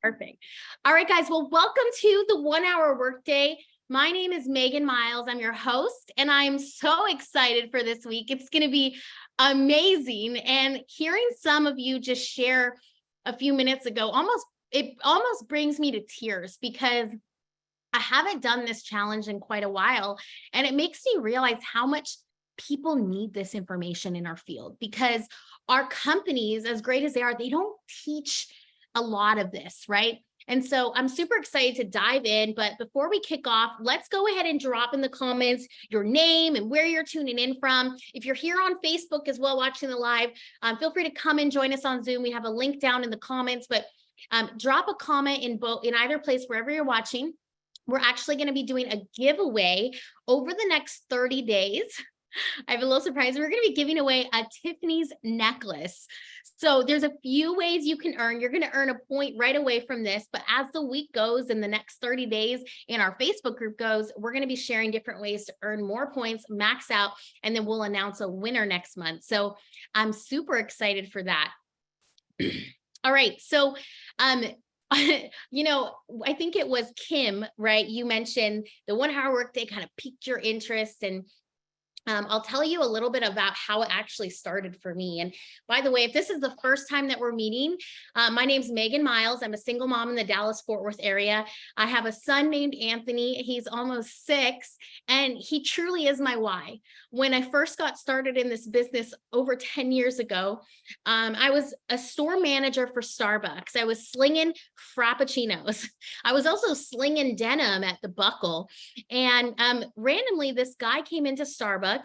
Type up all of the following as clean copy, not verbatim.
Perfect. All right, guys. Well, welcome to the 1 hour workday. My name is Megan Miles. I'm your host, and I'm so excited for this week. It's going to be amazing. And hearing some of you just share a few minutes ago, it almost brings me to tears because I haven't done this challenge in quite a while. And it makes me realize how much people need this information in our field because our companies, as great as they are, they don't teach a lot of this, right? And so I'm super excited to dive in. But before we kick off, let's go ahead and drop in the comments your name and where you're tuning in from. If you're here on Facebook as well, watching the live, feel free to come and join us on Zoom. We have a link down in the comments, but drop a comment in either place, wherever you're watching. We're actually going to be doing a giveaway over the next 30 days. I have a little surprise. We're going to be giving away a Tiffany's necklace. So there's a few ways you can earn. You're going to earn a point right away from this. But as the week goes and the next 30 days in our Facebook group goes, we're going to be sharing different ways to earn more points, max out, and then we'll announce a winner next month. So I'm super excited for that. All right. So, I think it was Kim, right? You mentioned the 1 hour workday kind of piqued your interest, and I'll tell you a little bit about how it actually started for me. And by the way, if this is the first time that we're meeting, my name's Megan Miles. I'm a single mom in the Dallas-Fort Worth area. I have a son named Anthony. He's almost 6, and he truly is my why. When I first got started in this business over 10 years ago, I was a store manager for Starbucks. I was slinging Frappuccinos. I was also slinging denim at the Buckle. And randomly, this guy came into Starbucks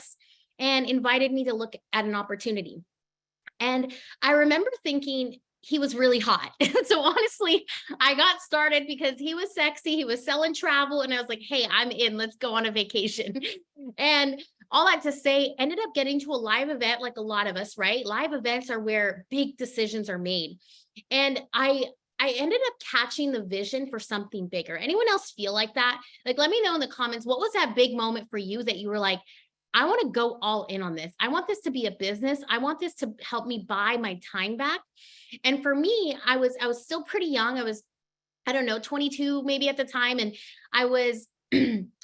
and invited me to look at an opportunity. And I remember thinking he was really hot. So honestly, I got started because he was sexy. He was selling travel. And I was like, hey, I'm in. Let's go on a vacation. And all that to say, ended up getting to a live event like a lot of us, right? Live events are where big decisions are made. And I ended up catching the vision for something bigger. Anyone else feel like that? Like, let me know in the comments, what was that big moment for you that you were like, I want to go all in on this. I want this to be a business. I want this to help me buy my time back. And for me, I was still pretty young. I was, 22 maybe at the time. And I was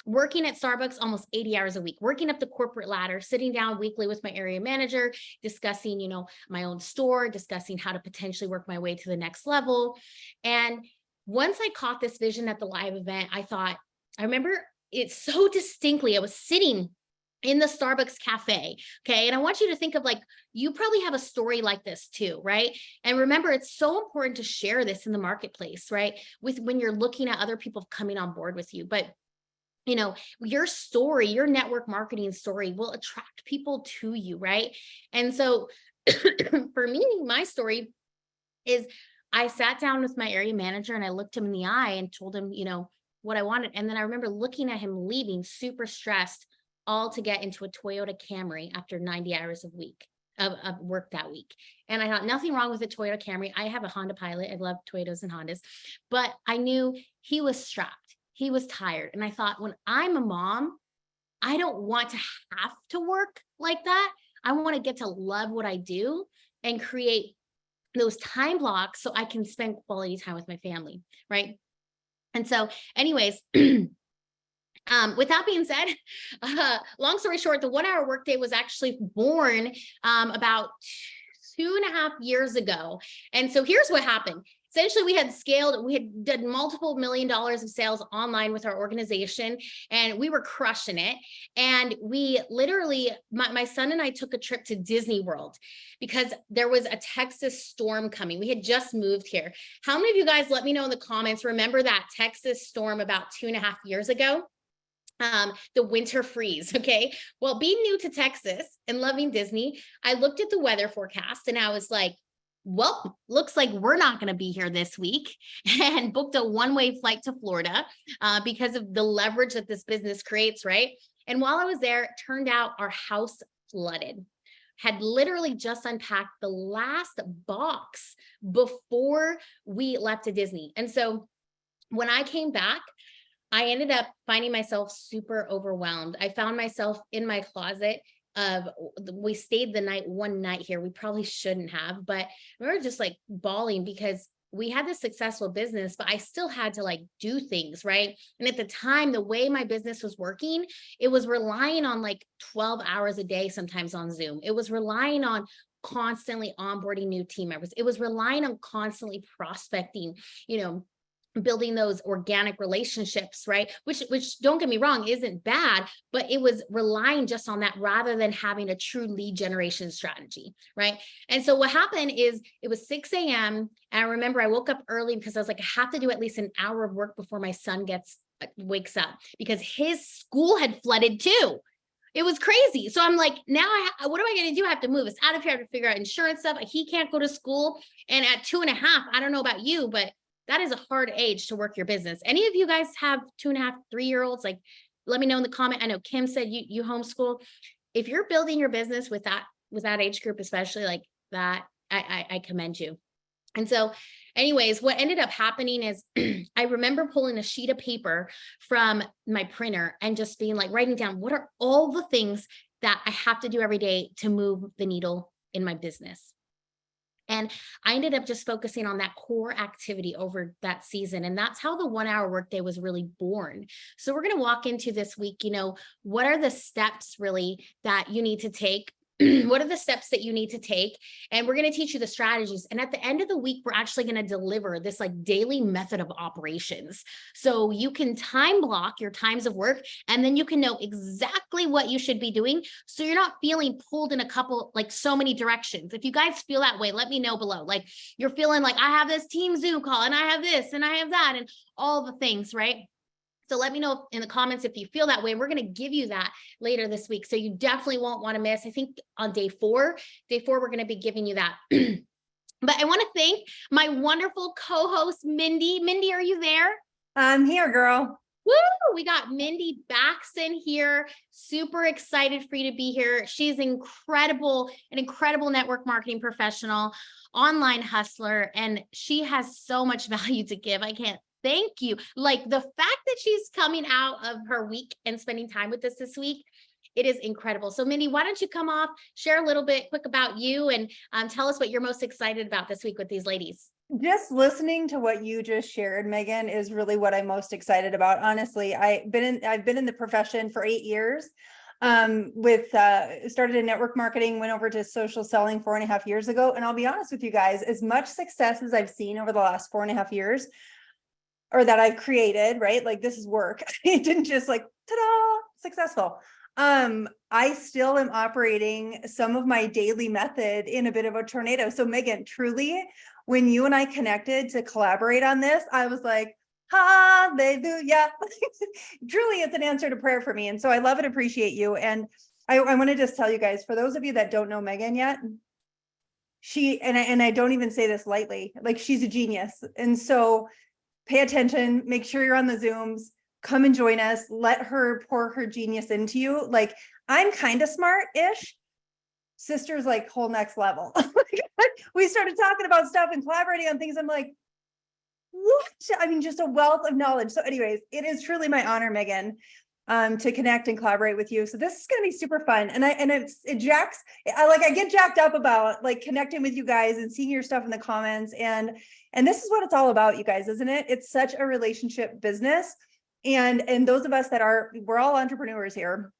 working at Starbucks almost 80 hours a week, working up the corporate ladder, sitting down weekly with my area manager, discussing, my own store, discussing how to potentially work my way to the next level. And once I caught this vision at the live event, I remember it so distinctly. I was sitting in the Starbucks cafe. Okay. And I want you to think of, like, you probably have a story like this too, right? And remember, it's so important to share this in the marketplace, right? When you're looking at other people coming on board with you. But your story, your network marketing story will attract people to you, right? And so for me, my story is I sat down with my area manager and I looked him in the eye and told him, what I wanted. And then I remember looking at him leaving super stressed, all to get into a Toyota Camry after 90 hours of work that week. And I thought, nothing wrong with the Toyota Camry. I have a Honda Pilot. I love Toyotas and Hondas, but I knew he was strapped. He was tired. And I thought, when I'm a mom, I don't want to have to work like that. I want to get to love what I do and create those time blocks so I can spend quality time with my family, right? And so anyways, with that being said, long story short, the 1 hour workday was actually born about 2.5 years ago. And so here's what happened. Essentially, we had done multiple $1 million of sales online with our organization, and we were crushing it. And we literally, my son and I took a trip to Disney World because there was a Texas storm coming. We had just moved here. How many of you guys, let me know in the comments, remember that Texas storm about 2.5 years ago? The winter freeze. Okay. Well, being new to Texas and loving Disney, I looked at the weather forecast and I was like, well, looks like we're not going to be here this week, and booked a one-way flight to Florida because of the leverage that this business creates. Right. And while I was there, it turned out our house flooded. Had literally just unpacked the last box before we left to Disney. And so when I came back, I ended up finding myself super overwhelmed. I found myself in my closet. We stayed one night here. We probably shouldn't have, but we were just like bawling because we had this successful business, but I still had to like do things, right? And at the time, the way my business was working, it was relying on like 12 hours a day, sometimes on Zoom. It was relying on constantly onboarding new team members. It was relying on constantly prospecting, you know, building those organic relationships, right? Which don't get me wrong, isn't bad, but it was relying just on that rather than having a true lead generation strategy, right? And so what happened is it was 6 a.m. And I remember I woke up early because I was like, I have to do at least an hour of work before my son wakes up, because his school had flooded too. It was crazy. So I'm like, now what am I going to do? I have to move us out of here. I have to figure out insurance stuff. He can't go to school. And at 2.5, I don't know about you, but that is a hard age to work your business. Any of you guys have 2.5, 3-year-olds? Like, let me know in the comment. I know Kim said you homeschool. If you're building your business with that age group, especially like that, I commend you. And so anyways, what ended up happening is I remember pulling a sheet of paper from my printer and just being like, writing down, what are all the things that I have to do every day to move the needle in my business? And I ended up just focusing on that core activity over that season. And that's how the 1 hour workday was really born. So we're going to walk into this week, what are the steps really that you need to take? What are the steps that you need to take? And we're going to teach you the strategies. And at the end of the week, we're actually going to deliver this like daily method of operations. So you can time block your times of work, and then you can know exactly what you should be doing. So you're not feeling pulled in so many directions. If you guys feel that way, let me know below. Like you're feeling like I have this team Zoom call and I have this and I have that and all the things, right? So let me know in the comments if you feel that way. We're going to give you that later this week. So you definitely won't want to miss. I think on day four, we're going to be giving you that. But I want to thank my wonderful co-host, Mindy. Mindy, are you there? I'm here, girl. Woo! We got Mindy Baxton here. Super excited for you to be here. She's an incredible network marketing professional, online hustler, and she has so much value to give. I can't thank you. Like the fact that she's coming out of her week and spending time with us this week, it is incredible. So Mindy, why don't you come off, share a little bit quick about you and tell us what you're most excited about this week with these ladies. Just listening to what you just shared, Megan, is really what I'm most excited about. Honestly, I've been in the profession for 8 years. Started in network marketing, went over to social selling 4.5 years ago. And I'll be honest with you guys, as much success as I've seen over the last 4.5 years, or that I've created, right? Like this is work. It didn't just like, ta-da, successful. I still am operating some of my daily method in a bit of a tornado. So Megan, truly, when you and I connected to collaborate on this, I was like, hallelujah. Truly, it's an answer to prayer for me. And so I love and appreciate you. And I want to just tell you guys, for those of you that don't know Megan yet, I don't even say this lightly, like she's a genius. And so pay attention, make sure you're on the Zooms, come and join us, let her pour her genius into you. Like I'm kind of smart-ish. Sister's like whole next level. We started talking about stuff and collaborating on things. I'm like, what? I mean, just a wealth of knowledge. So anyways, it is truly my honor, Megan, to connect and collaborate with you. So this is going to be super fun. And I get jacked up about like connecting with you guys and seeing your stuff in the comments. And this is what it's all about, you guys, isn't it? It's such a relationship business. And those of us we're all entrepreneurs here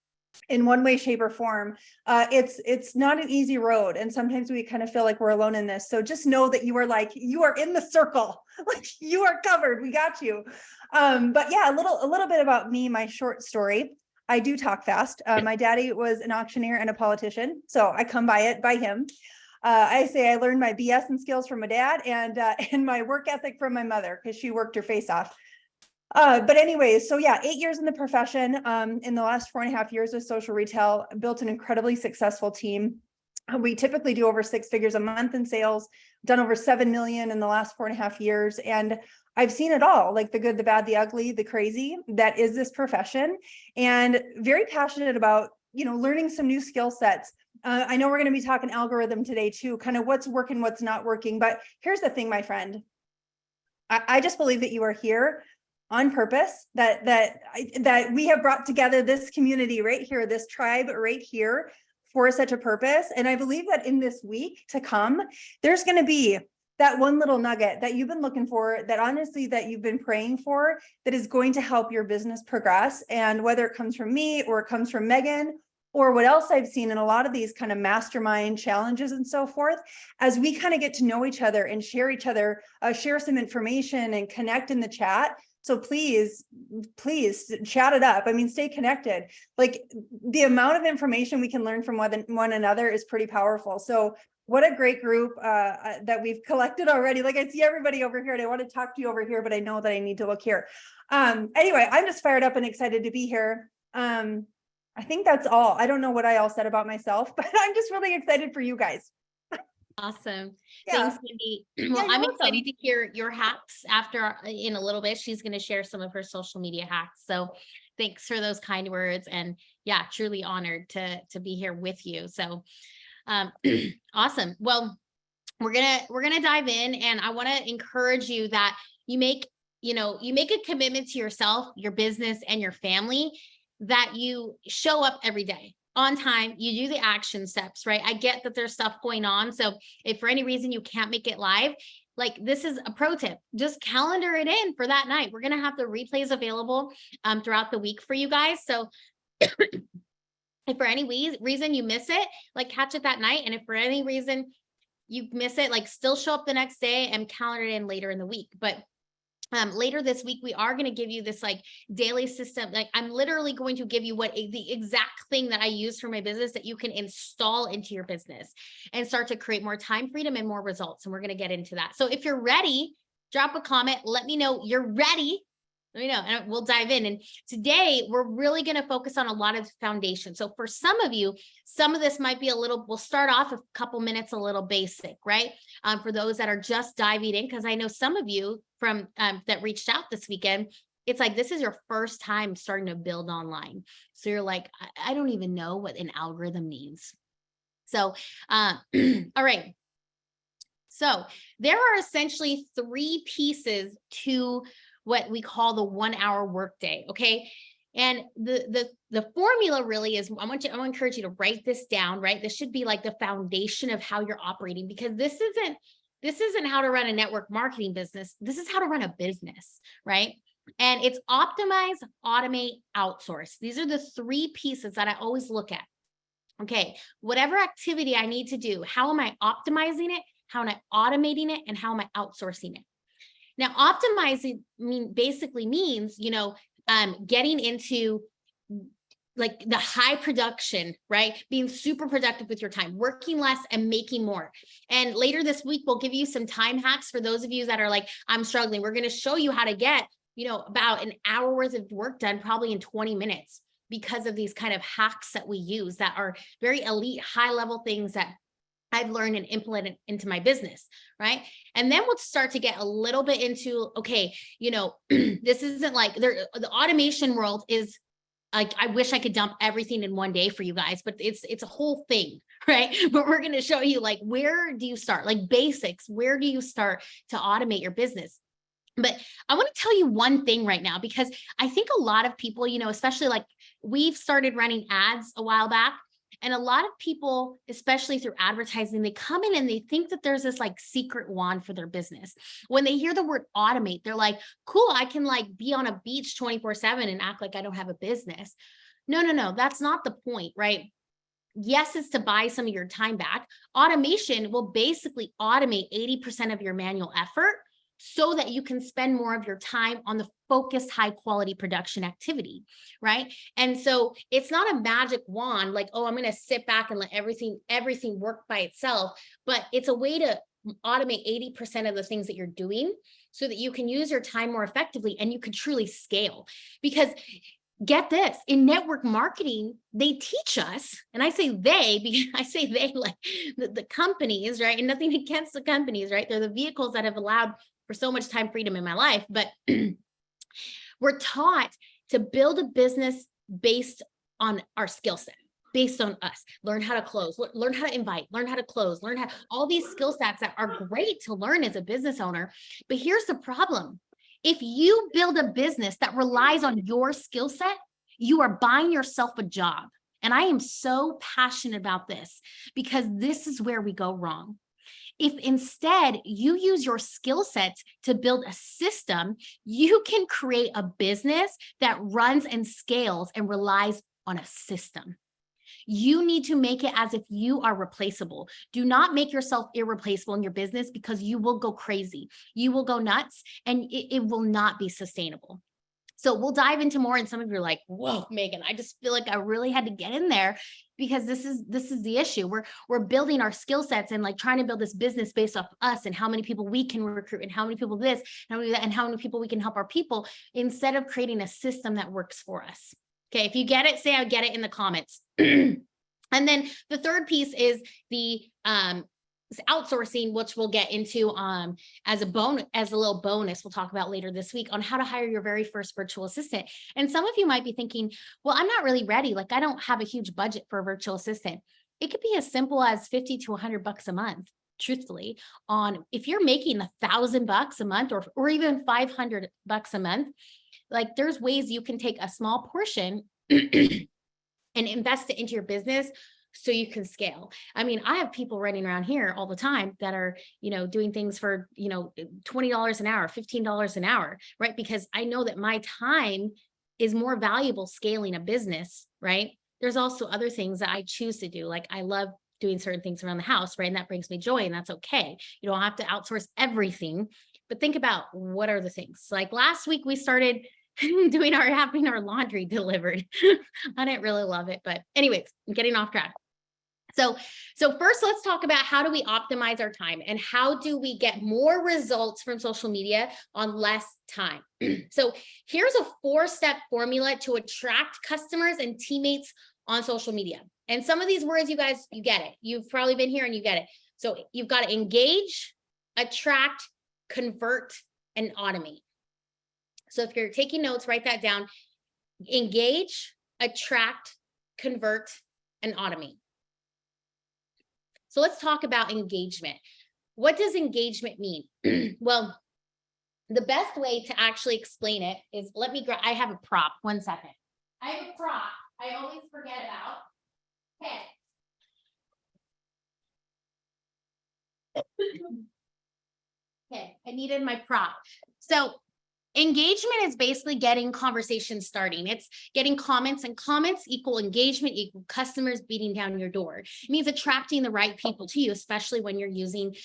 in one way, shape, or form. It's not an easy road. And sometimes we kind of feel like we're alone in this. So just know that you are in the circle, like you are covered. We got you. But yeah, a little bit about me, my short story. I do talk fast. My daddy was an auctioneer and a politician. So I come by him. I say I learned my BS and skills from my dad and my work ethic from my mother, because she worked her face off. But anyways, so yeah, 8 years in the profession, in the last 4.5 years with social retail, built an incredibly successful team. We typically do over 6 figures a month in sales, done over 7 million in the last 4.5 years. And I've seen it all, like the good, the bad, the ugly, the crazy, that is this profession, and very passionate about, learning some new skill sets. I know we're going to be talking algorithm today too, kind of what's working, what's not working. But here's the thing, my friend, I just believe that you are here on purpose, that we have brought together this community right here, this tribe right here for such a purpose. And I believe that in this week to come, there's going to be that one little nugget that you've been looking for, that honestly, that you've been praying for, that is going to help your business progress. And whether it comes from me or it comes from Megan, or what else I've seen in a lot of these kind of mastermind challenges and so forth, as we kind of get to know each other and share share some information and connect in the chat. So please chat it up. I mean, stay connected. Like, the amount of information we can learn from one another is pretty powerful. So what a great group that we've collected already. Like, I see everybody over here and I want to talk to you over here, but I know that I need to look here. Anyway, I'm just fired up and excited to be here. I think that's all. I don't know what I all said about myself, but I'm just really excited for you guys. Awesome. Yeah. Thanks, Cindy. Well, Yeah, I'm you're excited welcome. to hear your hacks after in a little bit. She's going to share some of her social media hacks. So thanks for those kind words. And yeah, truly honored to be here with you. So awesome. Well, we're gonna dive in, and I want to encourage you that you make a commitment to yourself, your business, and your family, that you show up every day on time. You do the action steps, right? I get that there's stuff going on. So if for any reason you can't make it live, like, this is a pro tip, just calendar it in for that night. We're going to have the replays available throughout the week for you guys. So if for any reason you miss it, like, catch it that night. And if for any reason you miss it, like, still show up the next day and calendar it in later in the week. But later this week, we are going to give you this like daily system. Like, I'm literally going to give you the exact thing that I use for my business that you can install into your business and start to create more time freedom and more results. And we're going to get into that. So if you're ready, drop a comment. Let me know you're ready. Let me know, and we'll dive in. And today we're really going to focus on a lot of foundation. So for some of you, some of this might be we'll start off a couple minutes, a little basic, right? For those that are just diving in, because I know some of you from that reached out this weekend, it's like, this is your first time starting to build online. So you're like, I don't even know what an algorithm means. So, all right. So there are essentially 3 pieces to what we call the 1 hour workday. Okay. And the formula really is, I want to encourage you to write this down, right? This should be like the foundation of how you're operating, because this isn't how to run a network marketing business. This is how to run a business, right? And it's optimize, automate, outsource. These are the 3 pieces that I always look at. Okay. Whatever activity I need to do, how am I optimizing it? How am I automating it? And how am I outsourcing it? Now, optimizing basically means, getting into like the high production, right? Being super productive with your time, working less and making more. And later this week, we'll give you some time hacks for those of you that are like, I'm struggling. We're going to show you how to get, about an hour worth of work done, probably in 20 minutes, because of these kind of hacks that we use that are very elite, high level things that I've learned and implemented into my business, right? And then we'll start to get a little bit into, okay, this isn't like the automation world is like, I wish I could dump everything in one day for you guys, but it's a whole thing, right? But we're going to show you, like, where do you start? Like, basics, where do you start to automate your business? But I want to tell you one thing right now, because I think a lot of people, especially like we've started running ads a while back. And a lot of people, especially through advertising, they come in and they think that there's this like secret wand for their business. When they hear the word automate, they're like, cool, I can like be on a beach 24/7 and act like I don't have a business. No, that's not the point, right? Yes, it's to buy some of your time back. Automation will basically automate 80% of your manual effort so that you can spend more of your time on the focused, high quality production activity, right? And so it's not a magic wand, like, oh, I'm going to sit back and let everything work by itself, but it's a way to automate 80% of the things that you're doing so that you can use your time more effectively and you can truly scale. Because get this, in network marketing, they teach us, and I say they, because I say they like the companies, right? And nothing against the companies, right? They're the vehicles that have allowed for so much time freedom in my life, but we're taught to build a business based on our skill set, based on us. Learn how to close, learn how to invite, learn how to close, learn how, all these skill sets that are great to learn as a business owner. But here's the problem. If you build a business that relies on your skill set, you are buying yourself a job. And I am so passionate about this, because this is where we go wrong. If instead you use your skill sets to build a system, you can create a business that runs and scales and relies on a system. You need to make it as if you are replaceable. Do not make yourself irreplaceable in your business, because you will go crazy. You will go nuts, and it will not be sustainable. So we'll dive into more. And some of you are like, whoa, Megan, I just feel like I really had to get in there, because this is the issue. We're building our skill sets and like trying to build this business based off us and how many people we can recruit and how many people this, and how many that, and how many people we can help our people, instead of creating a system that works for us. Okay, if you get it, say I get it in the comments. And then the third piece is the outsourcing, which we'll get into as a little bonus we'll talk about later this week, on how to hire your very first virtual assistant. And some of you might be thinking, well, I'm not really ready. Like, I don't have a huge budget for a virtual assistant. It could be as simple as 50 to 100 bucks a month. Truthfully, on if you're making $1,000 a month, or even 500 bucks a month, like there's ways you can take a small portion and invest it into your business so you can scale. I mean, I have people running around here all the time that are, doing things for, $20 an hour, $15 an hour, right? Because I know that my time is more valuable scaling a business, right? There's also other things that I choose to do. Like, I love doing certain things around the house, right? And that brings me joy, and that's okay. You don't have to outsource everything, but think about what are the things. Like last week we started having our laundry delivered. I didn't really love it, but anyways, I'm getting off track. So first, let's talk about how do we optimize our time, and how do we get more results from social media on less time. So here's a 4-step formula to attract customers and teammates on social media. And some of these words, you guys, you get it. You've probably been here and you get it. So you've got to engage, attract, convert, and automate. So if you're taking notes, write that down. Engage, attract, convert, and automate. So let's talk about engagement. What does engagement mean? Well, the best way to actually explain it is, I have a prop. 1 second. I have a prop I always forget about. Okay, I needed my prop. So engagement is basically getting conversations starting. It's getting comments, and comments equal engagement, equal customers beating down your door. It means attracting the right people to you, especially when you're using,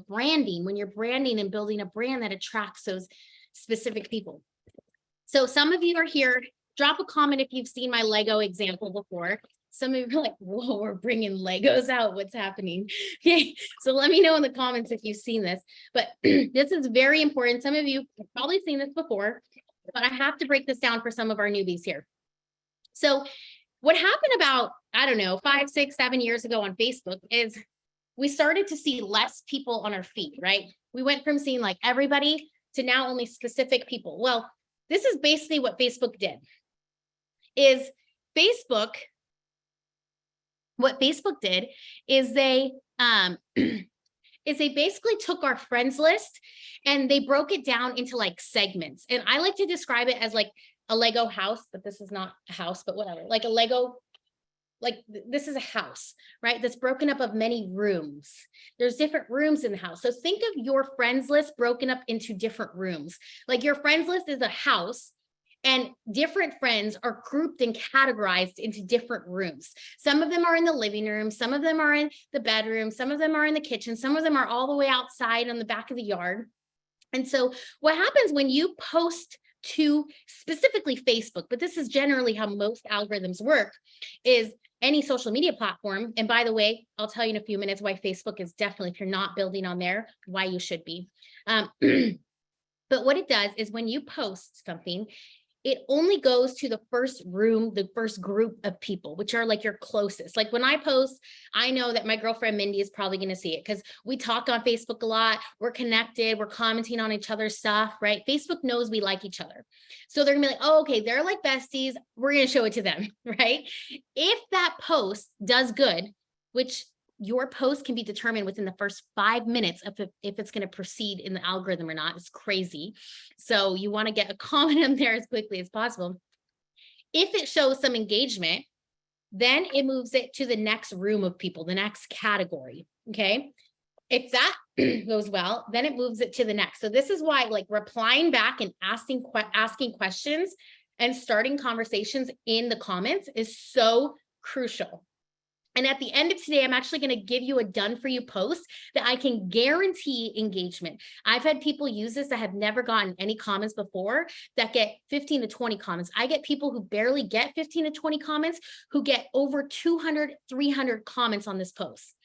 branding, when you're branding and building a brand that attracts those specific people. So some of you are here. Drop a comment if you've seen my Lego example before. Some of you are like, whoa, we're bringing Legos out. What's happening? Okay, so let me know in the comments if you've seen this. But this is very important. Some of you have probably seen this before, but I have to break this down for some of our newbies here. So what happened about, 5, 6, 7 years ago on Facebook is we started to see less people on our feed, right? We went from seeing like everybody to now only specific people. Well, this is basically what Facebook did. What Facebook did is they basically took our friends list and they broke it down into like segments. And I like to describe it as like a Lego house, but this is not a house, but whatever. Like a Lego, like this is a house, right? That's broken up of many rooms. There's different rooms in the house. So think of your friends list broken up into different rooms. Like your friends list is a house, and different friends are grouped and categorized into different rooms. Some of them are in the living room. Some of them are in the bedroom. Some of them are in the kitchen. Some of them are all the way outside on the back of the yard. And so what happens when you post to specifically Facebook, but this is generally how most algorithms work, is any social media platform. And by the way, I'll tell you in a few minutes why Facebook is definitely, if you're not building on there, why you should be. But what it does is when you post something, it only goes to the first room, the first group of people, which are like your closest. Like when I post, I know that my girlfriend Mindy is probably going to see it because we talk on Facebook a lot. We're connected. We're commenting on each other's stuff, right? Facebook knows we like each other. So they're gonna be like, oh, okay, they're like besties. We're going to show it to them, right? If that post does good, which your post can be determined within the first 5 minutes if it's going to proceed in the algorithm or not. It's crazy. So you want to get a comment in there as quickly as possible. If it shows some engagement, then it moves it to the next room of people, the next category. Okay. if that goes well, then it moves it to the next. So this is why like replying back and asking questions and starting conversations in the comments is so crucial. And at the end of today, I'm actually going to give you a done for you post that I can guarantee engagement. I've had people use this that have never gotten any comments before that get 15 to 20 comments. I get people who barely get 15 to 20 comments who get over 200, 300 comments on this post.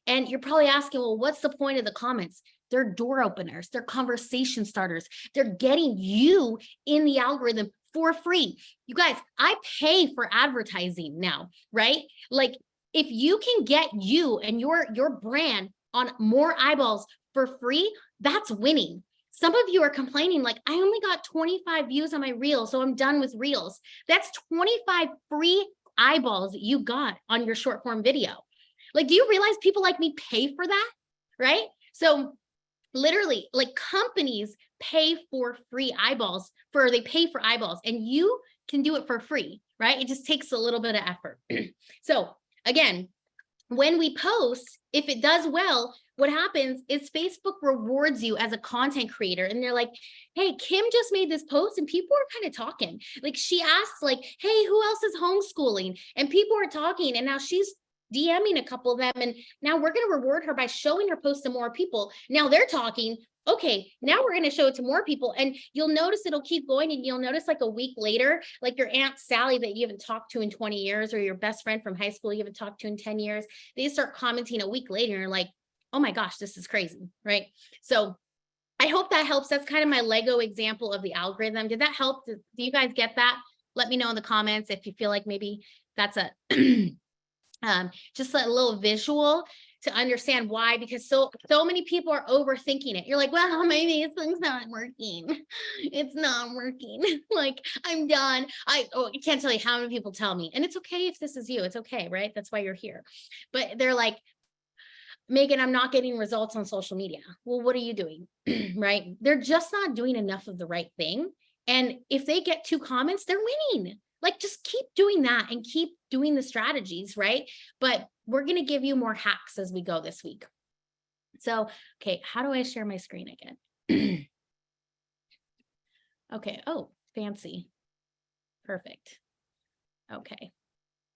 And you're probably asking, well, what's the point of the comments? They're door openers, they're conversation starters. They're getting you in the algorithm for free. You guys, I pay for advertising now, right? Like, if you can get you and your brand on more eyeballs for free, that's winning. Some of you are complaining like, I only got 25 views on my reel, so I'm done with reels. That's 25 free eyeballs that you got on your short form video. Like, do you realize people like me pay for that, right? So literally, like, companies pay for free eyeballs, they pay for eyeballs, and you can do it for free, right? It just takes a little bit of effort. So again, when we post, if it does well, what happens is Facebook rewards you as a content creator. And they're like, hey, Kim just made this post and people are kind of talking. Like, she asked like, hey, who else is homeschooling? And people are talking, and now she's DMing a couple of them. And now we're going to reward her by showing her post to more people. Now they're talking. Okay, now we're going to show it to more people. And you'll notice it'll keep going. And you'll notice like a week later, like your Aunt Sally that you haven't talked to in 20 years, or your best friend from high school you haven't talked to in 10 years, they start commenting a week later and you're like, oh my gosh, this is crazy, right? So I hope that helps. That's kind of my Lego example of the algorithm. Did that help? Do you guys get that? Let me know in the comments if you feel like maybe that's a just a little visual to understand why, because so many people are overthinking it. You're like, well, maybe this thing's not working. It's not working. Like, I'm done. I can't tell you how many people tell me, and it's okay if this is you. It's okay, right? That's why you're here. But they're like, Megan, I'm not getting results on social media. Well, what are you doing? Right? They're just not doing enough of the right thing. And if they get 2 comments, they're winning. Like, just keep doing that and keep doing the strategies, right? But we're going to give you more hacks as we go this week. So, okay, how do I share my screen again? Okay. Oh, fancy. Perfect. Okay.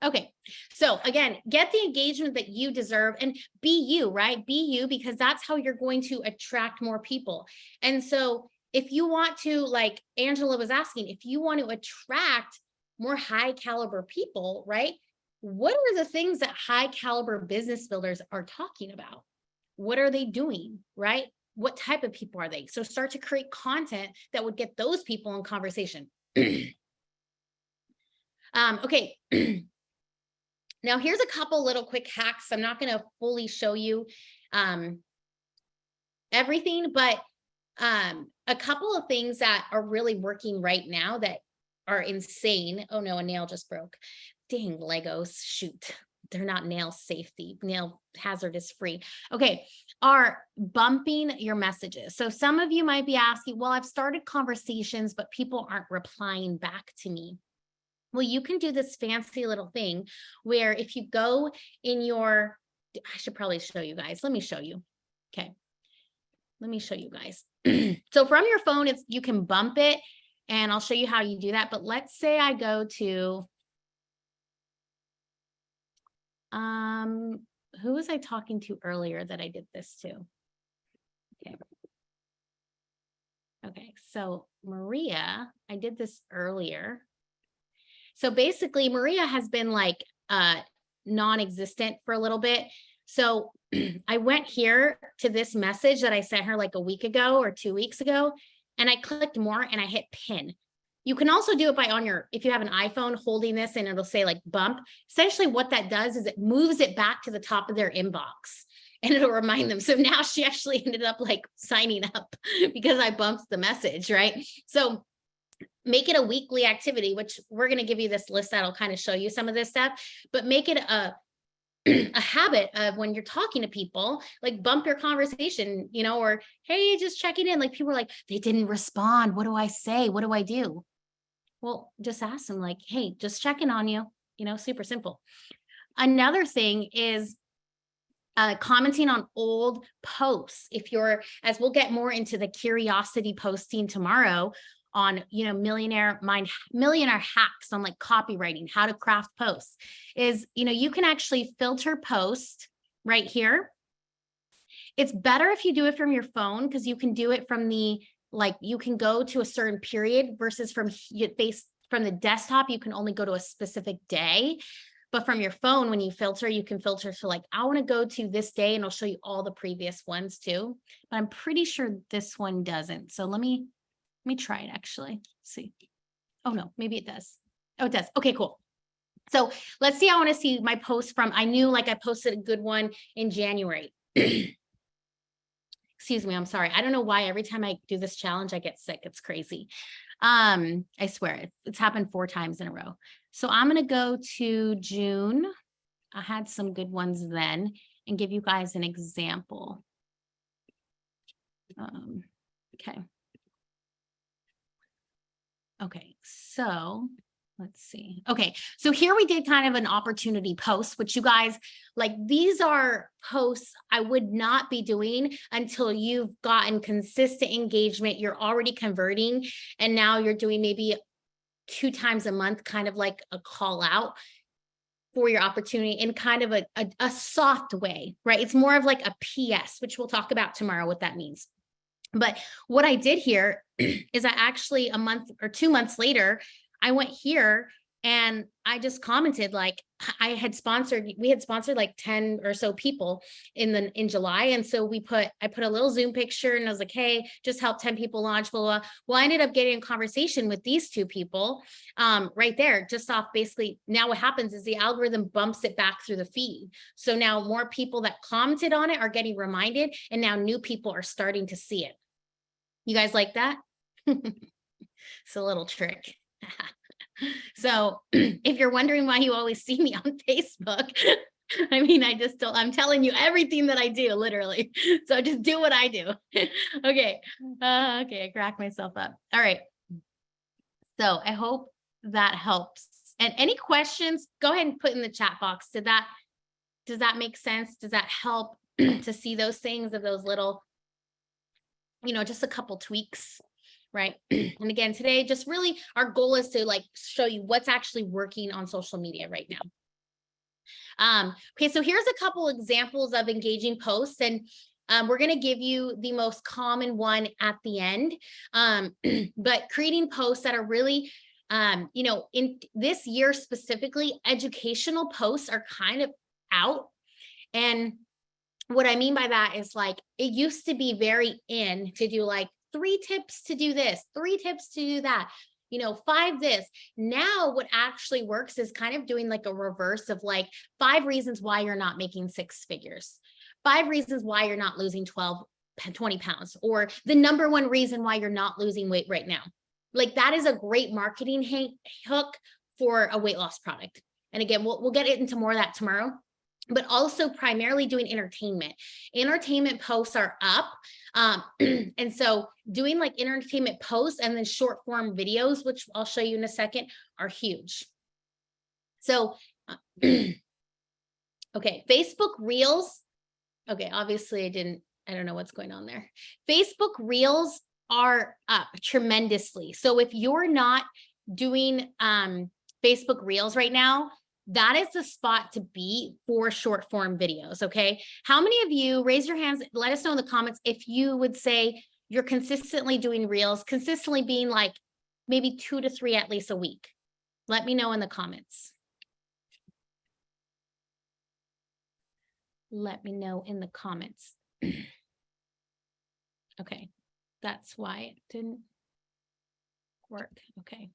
Okay. So again, get the engagement that you deserve and be you, right? Be you, because that's how you're going to attract more people. And so if you want to, like Angela was asking, if you want to attract more high caliber people, right? What are the things that high caliber business builders are talking about? What are they doing, right? What type of people are they? So start to create content that would get those people in conversation. Okay. Now here's a couple little quick hacks. I'm not going to fully show you everything, but a couple of things that are really working right now that are insane. Oh no, a nail just broke. Dang, Legos, shoot. They're not nail safety, nail hazardous free. Okay, are bumping your messages. So some of you might be asking, well, I've started conversations, but people aren't replying back to me. Well, you can do this fancy little thing where if you go in your, I should probably show you guys. Let me show you. Okay. Let me show you guys. So from your phone, you can bump it, and I'll show you how you do that. But let's say I go to, who was I talking to earlier that I did this to? Okay. Okay. So Maria, I did this earlier. So basically Maria has been like non-existent for a little bit. So I went here to this message that I sent her like a week ago or 2 weeks ago, and I clicked more and I hit pin. You can also do it by if you have an iPhone, holding this and it'll say like bump. Essentially what that does is it moves it back to the top of their inbox and it'll remind them. So now she actually ended up like signing up because I bumped the message, right? So make it a weekly activity, which we're going to give you this list that'll kind of show you some of this stuff, but make it a habit of when you're talking to people, like bump your conversation, or, hey, just checking in. Like people are like, they didn't respond. What do I say? What do I do? Well, just ask them like, hey, just checking on you, super simple. Another thing is commenting on old posts. If you're, as we'll get more into the curiosity posting tomorrow on, millionaire hacks on like copywriting, how to craft posts, is, you can actually filter post right here. It's better if you do it from your phone, because you can do it from you can go to a certain period versus from the desktop, you can only go to a specific day. But from your phone, when you filter, you can filter to like, I want to go to this day, and I'll show you all the previous ones too. But I'm pretty sure this one doesn't. So let me try it actually. Let's see. Oh no, maybe it does. Oh, it does. Okay, cool. So let's see. I want to see my post from, I knew like I posted a good one in January. Excuse me, I'm sorry. I don't know why every time I do this challenge, I get sick. It's crazy. I swear it's happened 4 times in a row. So I'm going to go to June. I had some good ones then, and give you guys an example. Okay. Okay, so let's see. Okay, so here we did kind of an opportunity post, which you guys, like, these are posts I would not be doing until you've gotten consistent engagement, you're already converting, and now you're doing maybe 2 times a month, kind of like a call out for your opportunity in kind of a soft way, right? It's more of like a PS, which we'll talk about tomorrow, what that means. But what I did here is I actually, a month or 2 months later, I went here and I just commented, like, we had sponsored like 10 or so people in July. And so I put a little Zoom picture, and I was like, hey, just help 10 people launch, blah, blah. Well, I ended up getting a conversation with these 2 people right there, just off. Basically, now what happens is the algorithm bumps it back through the feed. So now more people that commented on it are getting reminded, and now new people are starting to see it. You guys like that? It's a little trick. So if you're wondering why you always see me on Facebook, I mean, I'm telling you everything that I do, literally. So just do what I do. Okay. Okay. I cracked myself up. All right. So I hope that helps. And any questions, go ahead and put in the chat box. Does that make sense? Does that help to see those things, of those little, just a couple tweaks? Right. And again, today, just really our goal is to like show you what's actually working on social media right now. Okay, so here's a couple examples of engaging posts, and we're going to give you the most common one at the end. But creating posts that are really, in this year specifically, educational posts are kind of out. And what I mean by that is, like, it used to be very in to do like 3 tips to do this, 3 tips to do that, 5 this. Now what actually works is kind of doing like a reverse of like 5 reasons why you're not making 6 figures, 5 reasons why you're not losing 20 pounds, or the number 1 reason why you're not losing weight right now. Like, that is a great marketing hook for a weight loss product. And again, we'll get into more of that tomorrow. But also primarily doing entertainment. Entertainment posts are up. And so doing like entertainment posts and then short form videos, which I'll show you in a second, are huge. So, okay, Facebook Reels. Okay, obviously I don't know what's going on there. Facebook Reels are up tremendously. So if you're not doing Facebook Reels right now, that is the spot to be for short form videos. Okay. How many of you, raise your hands, let us know in the comments if you would say you're consistently doing Reels, consistently being like maybe 2 to 3 at least a week. Let me know in the comments. Let me know in the comments. Okay. That's why it didn't work. Okay.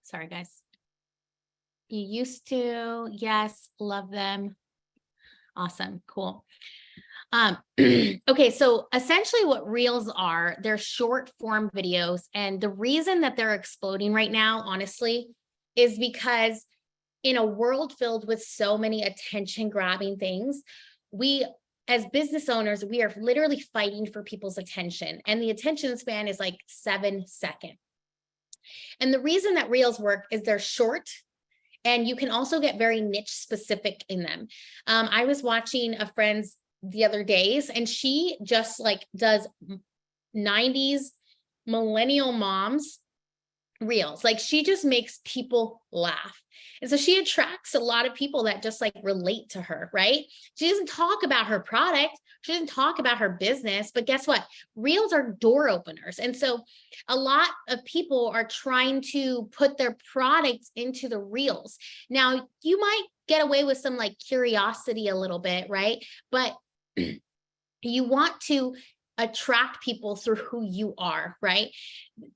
Sorry, guys. You used to, yes, love them. Awesome, cool. Okay, so essentially what Reels are, they're short form videos. And the reason that they're exploding right now, honestly, is because in a world filled with so many attention grabbing things, we as business owners, we are literally fighting for people's attention. And the attention span is like 7 seconds. And the reason that Reels work is they're short, And you can also get very niche specific in them. I was watching a friend's the other days, and she just like does 90s millennial moms reels. Like she just makes people laugh. And so she attracts a lot of people that just like relate to her, right? She doesn't talk about her product. She doesn't talk about her business, but guess what? Reels are door openers. And so a lot of people are trying to put their products into the reels. Now, you might get away with some like curiosity a little bit, right? But you want to attract people through who you are, right?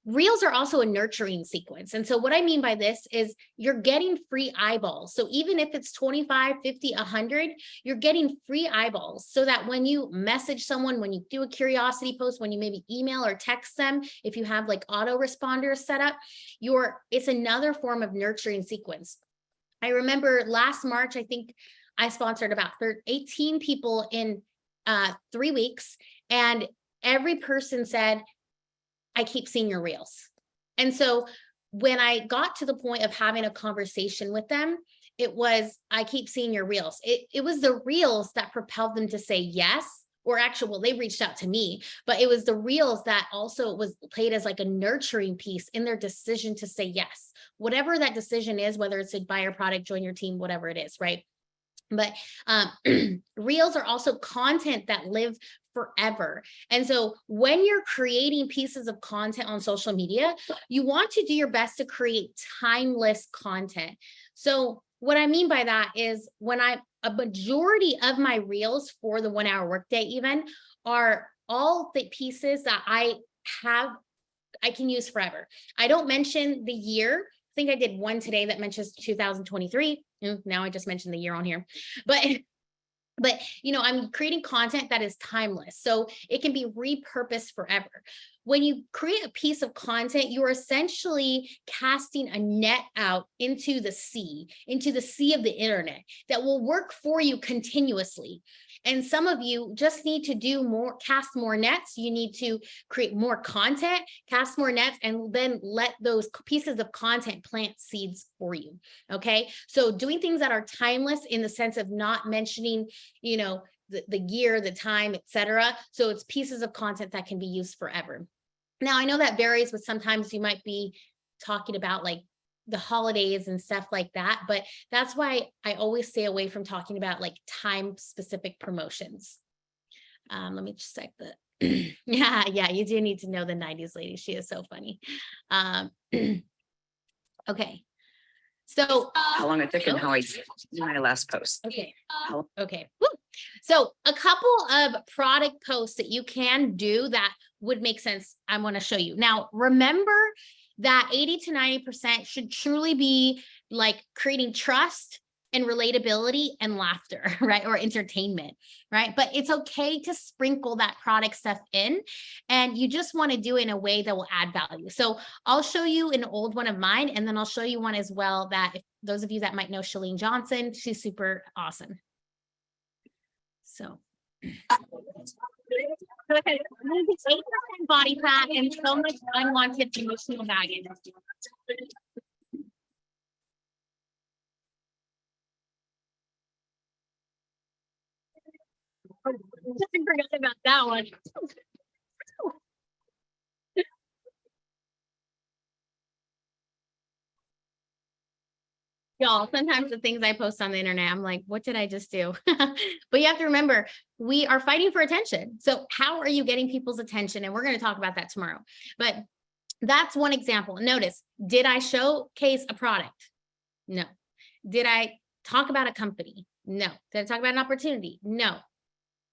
Reels are also a nurturing sequence. And so what I mean by this is you're getting free eyeballs. So even if it's 25, 50, 100, you're getting free eyeballs so that when you message someone, when you do a curiosity post, when you maybe email or text them, if you have like autoresponders set up, it's another form of nurturing sequence. I remember last March, I think I sponsored about 18 people in 3 weeks. And every person said, I keep seeing your reels. And so when I got to the point of having a conversation with them, it was, I keep seeing your reels. It was the reels that propelled them to say yes, or actually, well, they reached out to me, but it was the reels that also was played as like a nurturing piece in their decision to say yes, whatever that decision is, whether it's to buy your product, join your team, whatever it is, right? But reels are also content that live forever. And so when you're creating pieces of content on social media, you want to do your best to create timeless content. So what I mean by that is a majority of my reels for the 1 hour workday even are all the pieces that I can use forever. I don't mention the year. I think I did one today that mentions 2023. Now I just mentioned the year on here, but I'm creating content that is timeless. So it can be repurposed forever. When you create a piece of content, you're essentially casting a net out into the sea of the internet that will work for you continuously. And some of you just need to do more, cast more nets. You need to create more content, cast more nets, and then let those pieces of content plant seeds for you. Okay. So doing things that are timeless in the sense of not mentioning, the year, the time, etc. So it's pieces of content that can be used forever. Now, I know that varies, but sometimes you might be talking about like the holidays and stuff like that, but that's why I always stay away from talking about like time specific promotions. Let me just check the yeah, you do need to know the 90s lady. She is so funny. Okay. So how long it took and how I did my last post. Okay. Okay. Woo. So a couple of product posts that you can do that would make sense. I want to show you. Now, remember that 80 to 90% should truly be like creating trust and relatability and laughter, right? Or entertainment, right? But it's okay to sprinkle that product stuff in, and you just want to do it in a way that will add value. So I'll show you an old one of mine, and then I'll show you one as well that if those of you that might know Shalene Johnson, she's super awesome. So. Okay, I'm going to take 8% body fat and so much unwanted emotional baggage. I forgot about that one. Y'all, sometimes the things I post on the internet, I'm like, what did I just do? But you have to remember, we are fighting for attention. So how are you getting people's attention? And we're going to talk about that tomorrow. But that's one example. Notice, did I showcase a product? No. Did I talk about a company? No. Did I talk about an opportunity? No.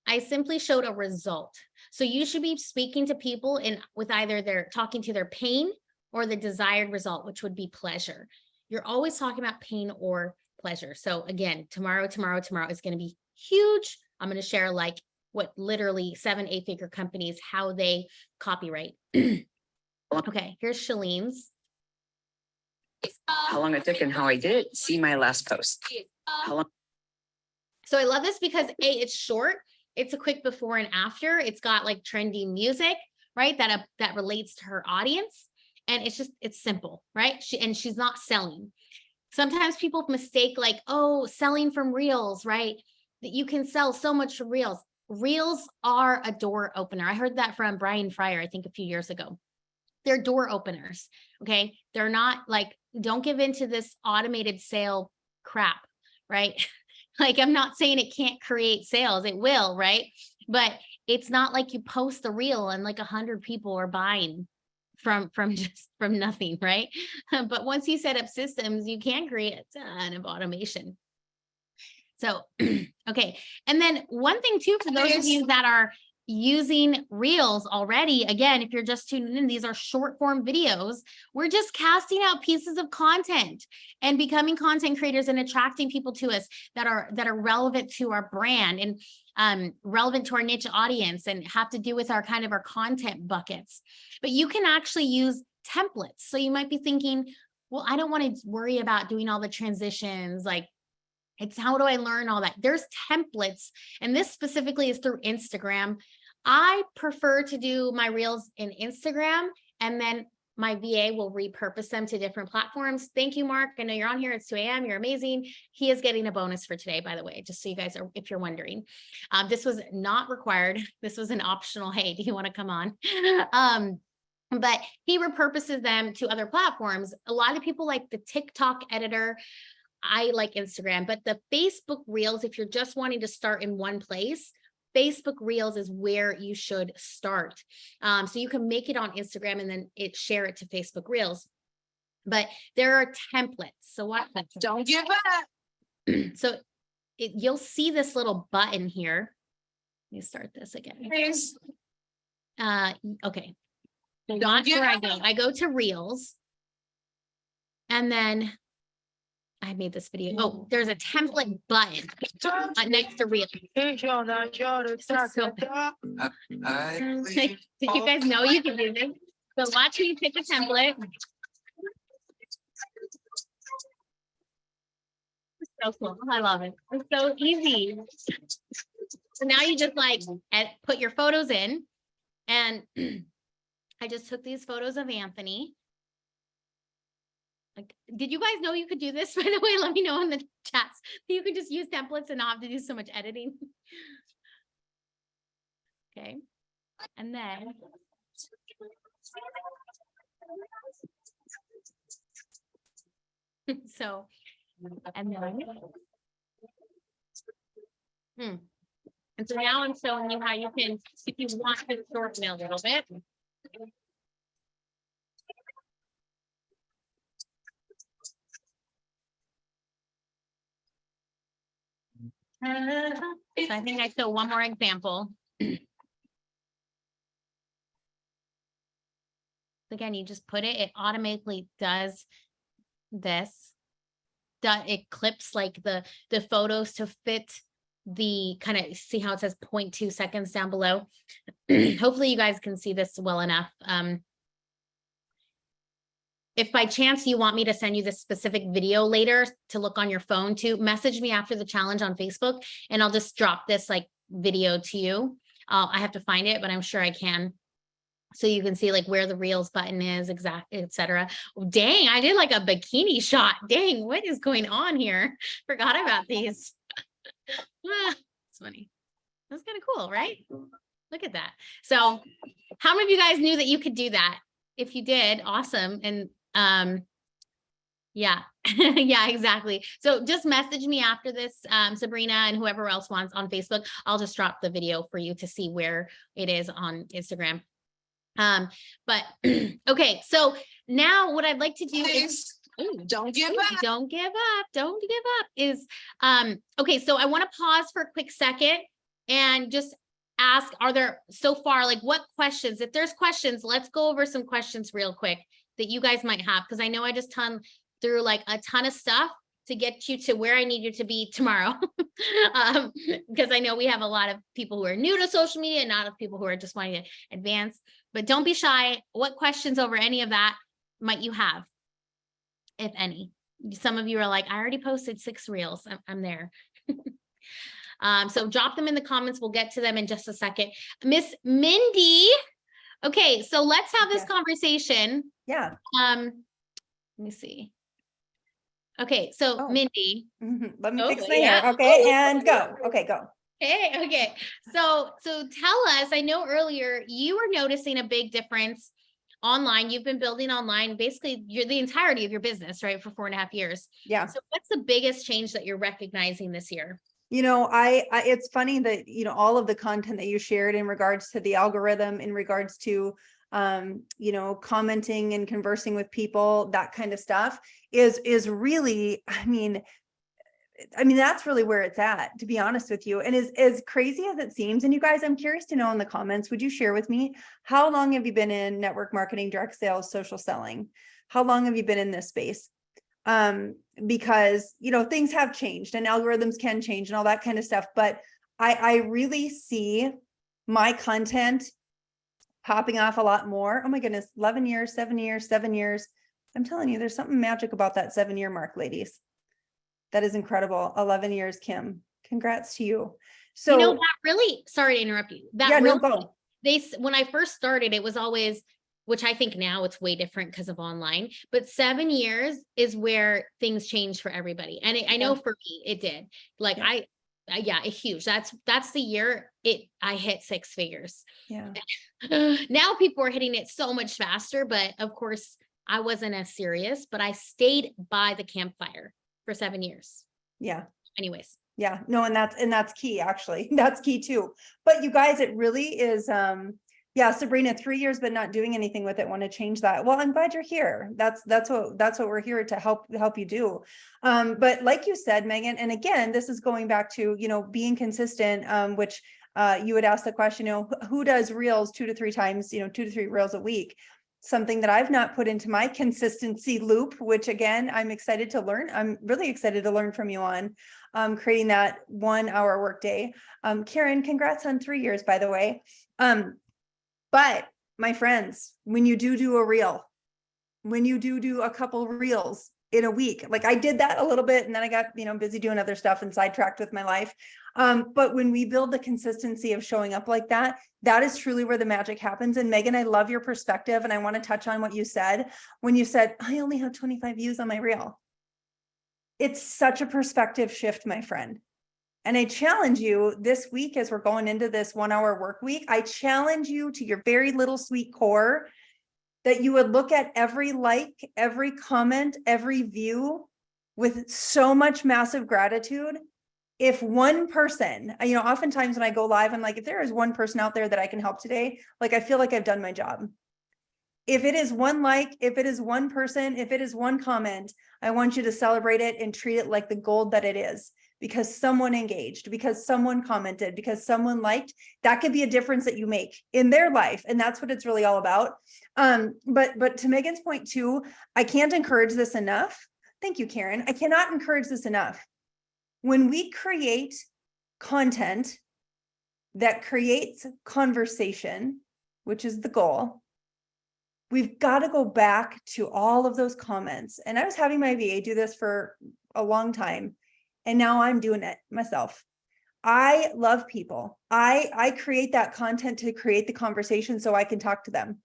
I simply showed a result. So you should be speaking to people with either they're talking to their pain or the desired result, which would be pleasure. You're always talking about pain or pleasure. So again, tomorrow is going to be huge. I'm going to share like what literally 7-8 figure companies, how they copyright. Okay, here's Shalene's. How long it took and how I did it. See my last post. So I love this because it's short. It's a quick before and after. It's got like trendy music, right? That relates to her audience. And it's simple, right? She's not selling. Sometimes people mistake like, oh, selling from Reels, right? That you can sell so much from Reels. Reels are a door opener. I heard that from Brian Fryer, I think a few years ago. They're door openers. Okay. They're not like, don't give into this automated sale crap, right? Like, I'm not saying it can't create sales. It will, right? But it's not like you post the reel and like 100 people are buying from nothing, right? But once you set up systems, you can create a ton of automation. So, okay. And then one thing too, for those of you that are using Reels already, again, if you're just tuning in, these are short form videos. We're just casting out pieces of content and becoming content creators and attracting people to us that are relevant to our brand and relevant to our niche audience and have to do with our kind of our content buckets. But you can actually use templates. So you might be thinking, well, I don't want to worry about doing all the transitions. Like, it's how do I learn all that? There's templates, and this specifically is through Instagram. I prefer to do my reels in Instagram, and then my VA will repurpose them to different platforms. Thank you, Mark. I know you're on here. It's 2 a.m. You're amazing. He is getting a bonus for today, by the way, just so you guys are, if you're wondering. This was not required. This was an optional, hey, do you want to come on? But he repurposes them to other platforms. A lot of people like the TikTok editor. I like Instagram, but the Facebook Reels, if you're just wanting to start in one place, Facebook Reels is where you should start. So you can make it on Instagram and then share it to Facebook Reels. But there are templates. So what? Don't give up. So you'll see this little button here. Let me start this again. Okay. So watch where I go. I go to Reels, and then I made this video. Oh, there's a template button next to Reels. Did you guys know you can do this? So watch me pick a template. It's so cool. I love it. It's so easy. So now you just like put your photos in, and I just took these photos of Anthony. Like, did you guys know you could do this? By the way, let me know in the chats. You could just use templates and not have to do so much editing. Okay. And then so, and then and so now I'm showing you how you can, if you want to shorten it a little bit. So I think I show one more example. Again, you just put it, it automatically does this. It clips like the photos to fit the kind of, see how it says 0.2 seconds down below. Hopefully you guys can see this well enough. If by chance you want me to send you this specific video later to look on your phone to, message me after the challenge on Facebook, and I'll just drop this like video to you. I have to find it, but I'm sure I can. So you can see like where the Reels button is, exactly, etc. Dang, I did like a bikini shot. Dang, what is going on here? Forgot about these. It's funny. That's kind of cool, right? Look at that. So how many of you guys knew that you could do that? If you did, awesome. And yeah, yeah, exactly. So just message me after this, Sabrina, and whoever else wants on Facebook. I'll just drop the video for you to see where it is on Instagram. But okay, so now what I'd like to do is Don't give up. Don't give up. Don't give up is, okay, so I want to pause for a quick second and just ask, are there so far, like what questions, if there's questions, let's go over some questions real quick that you guys might have. Cause I know I just through like a ton of stuff to get you to where I need you to be tomorrow. Because I know we have a lot of people who are new to social media and not of people who are just wanting to advance, but don't be shy. What questions over any of that might you have? If any. Some of you are like, I already posted 6 reels. I'm there. So drop them in the comments. We'll get to them in just a second. Miss Mindy. Okay, so let's have this conversation. Yeah. Let me see. Okay, so Oh. Mindy. Let me Oh, fix my yeah. hair. Okay, Oh, and go. Okay, go. Okay. So tell us, I know earlier you were noticing a big difference online. You've been building online, basically you're the entirety of your business, right? For 4.5 years. Yeah. So what's the biggest change that you're recognizing this year? You know, I it's funny that, you know, all of the content that you shared in regards to the algorithm, in regards to, you know, commenting and conversing with people, that kind of stuff is really, I mean, that's really where it's at, to be honest with you. And as crazy as it seems, and you guys, I'm curious to know in the comments, would you share with me, how long have you been in network marketing, direct sales, social selling? How long have you been in this space? Because, you know, things have changed and algorithms can change and all that kind of stuff. But I really see my content popping off a lot more. Oh my goodness, 11 years, 7 years. I'm telling you, there's something magic about that 7-year mark, ladies. That is incredible. 11 years, Kim. Congrats to you. So, You know, that really, sorry to interrupt you. That yeah, no, really, go. when I first started, it was always, which I think now it's way different because of online, but 7 years is where things change for everybody. And I know for me, it did. Like Yeah. yeah, it's huge. That's the year I hit 6 figures. Yeah. Now people are hitting it so much faster, but of course I wasn't as serious, but I stayed by the campfire for 7 years. Yeah. Anyways. Yeah, no, and that's key, actually. That's key too. But you guys, it really is, yeah, Sabrina, 3 years, but not doing anything with it. Want to change that. Well, I'm glad you're here. That's what we're here to help you do. But like you said, Megan, and again, this is going back to, you know, being consistent, which you would ask the question, you know, who does reels 2 to 3 times, you know, 2 to 3 reels a week? Something that I've not put into my consistency loop, which again, I'm excited to learn. I'm really excited to learn from you on creating that 1 hour workday. Karen, congrats on 3 years, by the way. But my friends, when you do a reel, when you do a couple reels in a week, like I did that a little bit and then I got, you know, busy doing other stuff and sidetracked with my life. But when we build the consistency of showing up like that, that is truly where the magic happens. And Megan, I love your perspective. And I want to touch on what you said when you said, I only have 25 views on my reel. It's such a perspective shift, my friend. And I challenge you this week, as we're going into this 1 hour work week, I challenge you to your very little sweet core that you would look at every like, every comment, every view with so much massive gratitude. If one person, you know, oftentimes when I go live, I'm like, if there is one person out there that I can help today, like, I feel like I've done my job. If it is one like, if it is one person, if it is one comment, I want you to celebrate it and treat it like the gold that it is, because someone engaged, because someone commented, because someone liked. That could be a difference that you make in their life. And that's what it's really all about. But to Megan's point too, I can't encourage this enough. Thank you, Karen. I cannot encourage this enough. When we create content that creates conversation, which is the goal, we've got to go back to all of those comments. And I was having my VA do this for a long time, and now I'm doing it myself. I love people. I create that content to create the conversation so I can talk to them.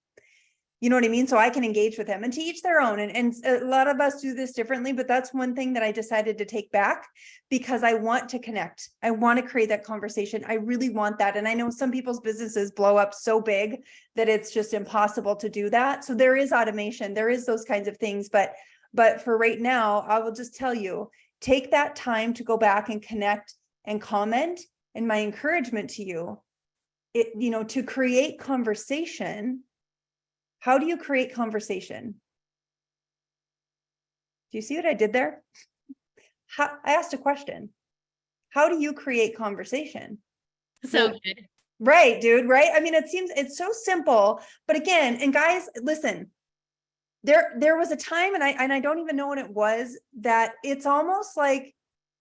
You know what I mean? So I can engage with them, and to each their own. And a lot of us do this differently, but that's one thing that I decided to take back, because I want to connect. I want to create that conversation. I really want that. And I know some people's businesses blow up so big that it's just impossible to do that. So there is automation, there is those kinds of things. But for right now, I will just tell you, take that time to go back and connect and comment. And my encouragement to you, to create conversation. How do you create conversation? Do you see what I did there? I asked a question. How do you create conversation? So good. Right, dude, right? I mean, it's so simple, but again, and guys, listen, there was a time, and I don't even know when it was, that it's almost like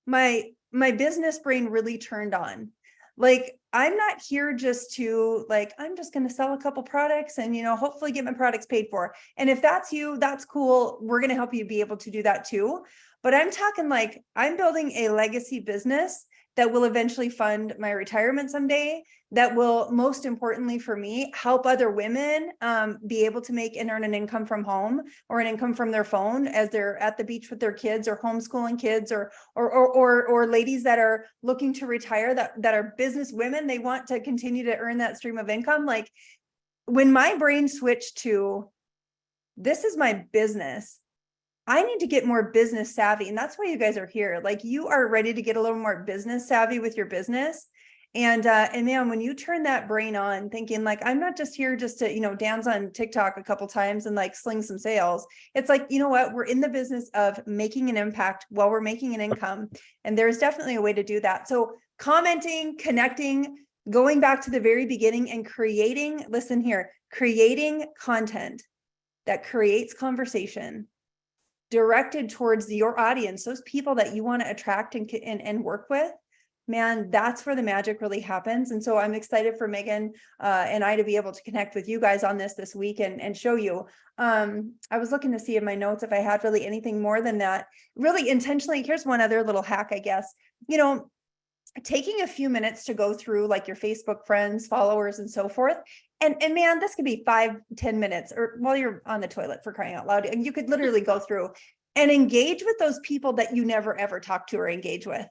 my business brain really turned on. Like, I'm not here just to, like, I'm just going to sell a couple products and, hopefully get my products paid for. And if that's you, that's cool. We're going to help you be able to do that too. But I'm talking like, I'm building a legacy business that will eventually fund my retirement someday, that will, most importantly for me, help other women be able to make and earn an income from home or an income from their phone as they're at the beach with their kids or homeschooling kids, or ladies that are looking to retire that are business women. They want to continue to earn that stream of income. Like when my brain switched to, this is my business, I need to get more business savvy. And that's why you guys are here. Like you are ready to get a little more business savvy with your business. And man, when you turn that brain on thinking like, I'm not just here just to, dance on TikTok a couple times and like sling some sales. It's like, you know what, we're in the business of making an impact while we're making an income. And there's definitely a way to do that. So commenting, connecting, going back to the very beginning and creating, listen here, creating content that creates conversation directed towards your audience, those people that you want to attract and work with, man, that's where the magic really happens. And so I'm excited for Megan and I to be able to connect with you guys on this week and show you. I was looking to see in my notes if I had really anything more than that. Really intentionally, here's one other little hack, I guess. Taking a few minutes to go through like your Facebook friends, followers, and so forth. And man, this could be 5-10 minutes or while you're on the toilet, for crying out loud. And you could literally go through and engage with those people that you never ever talk to or engage with.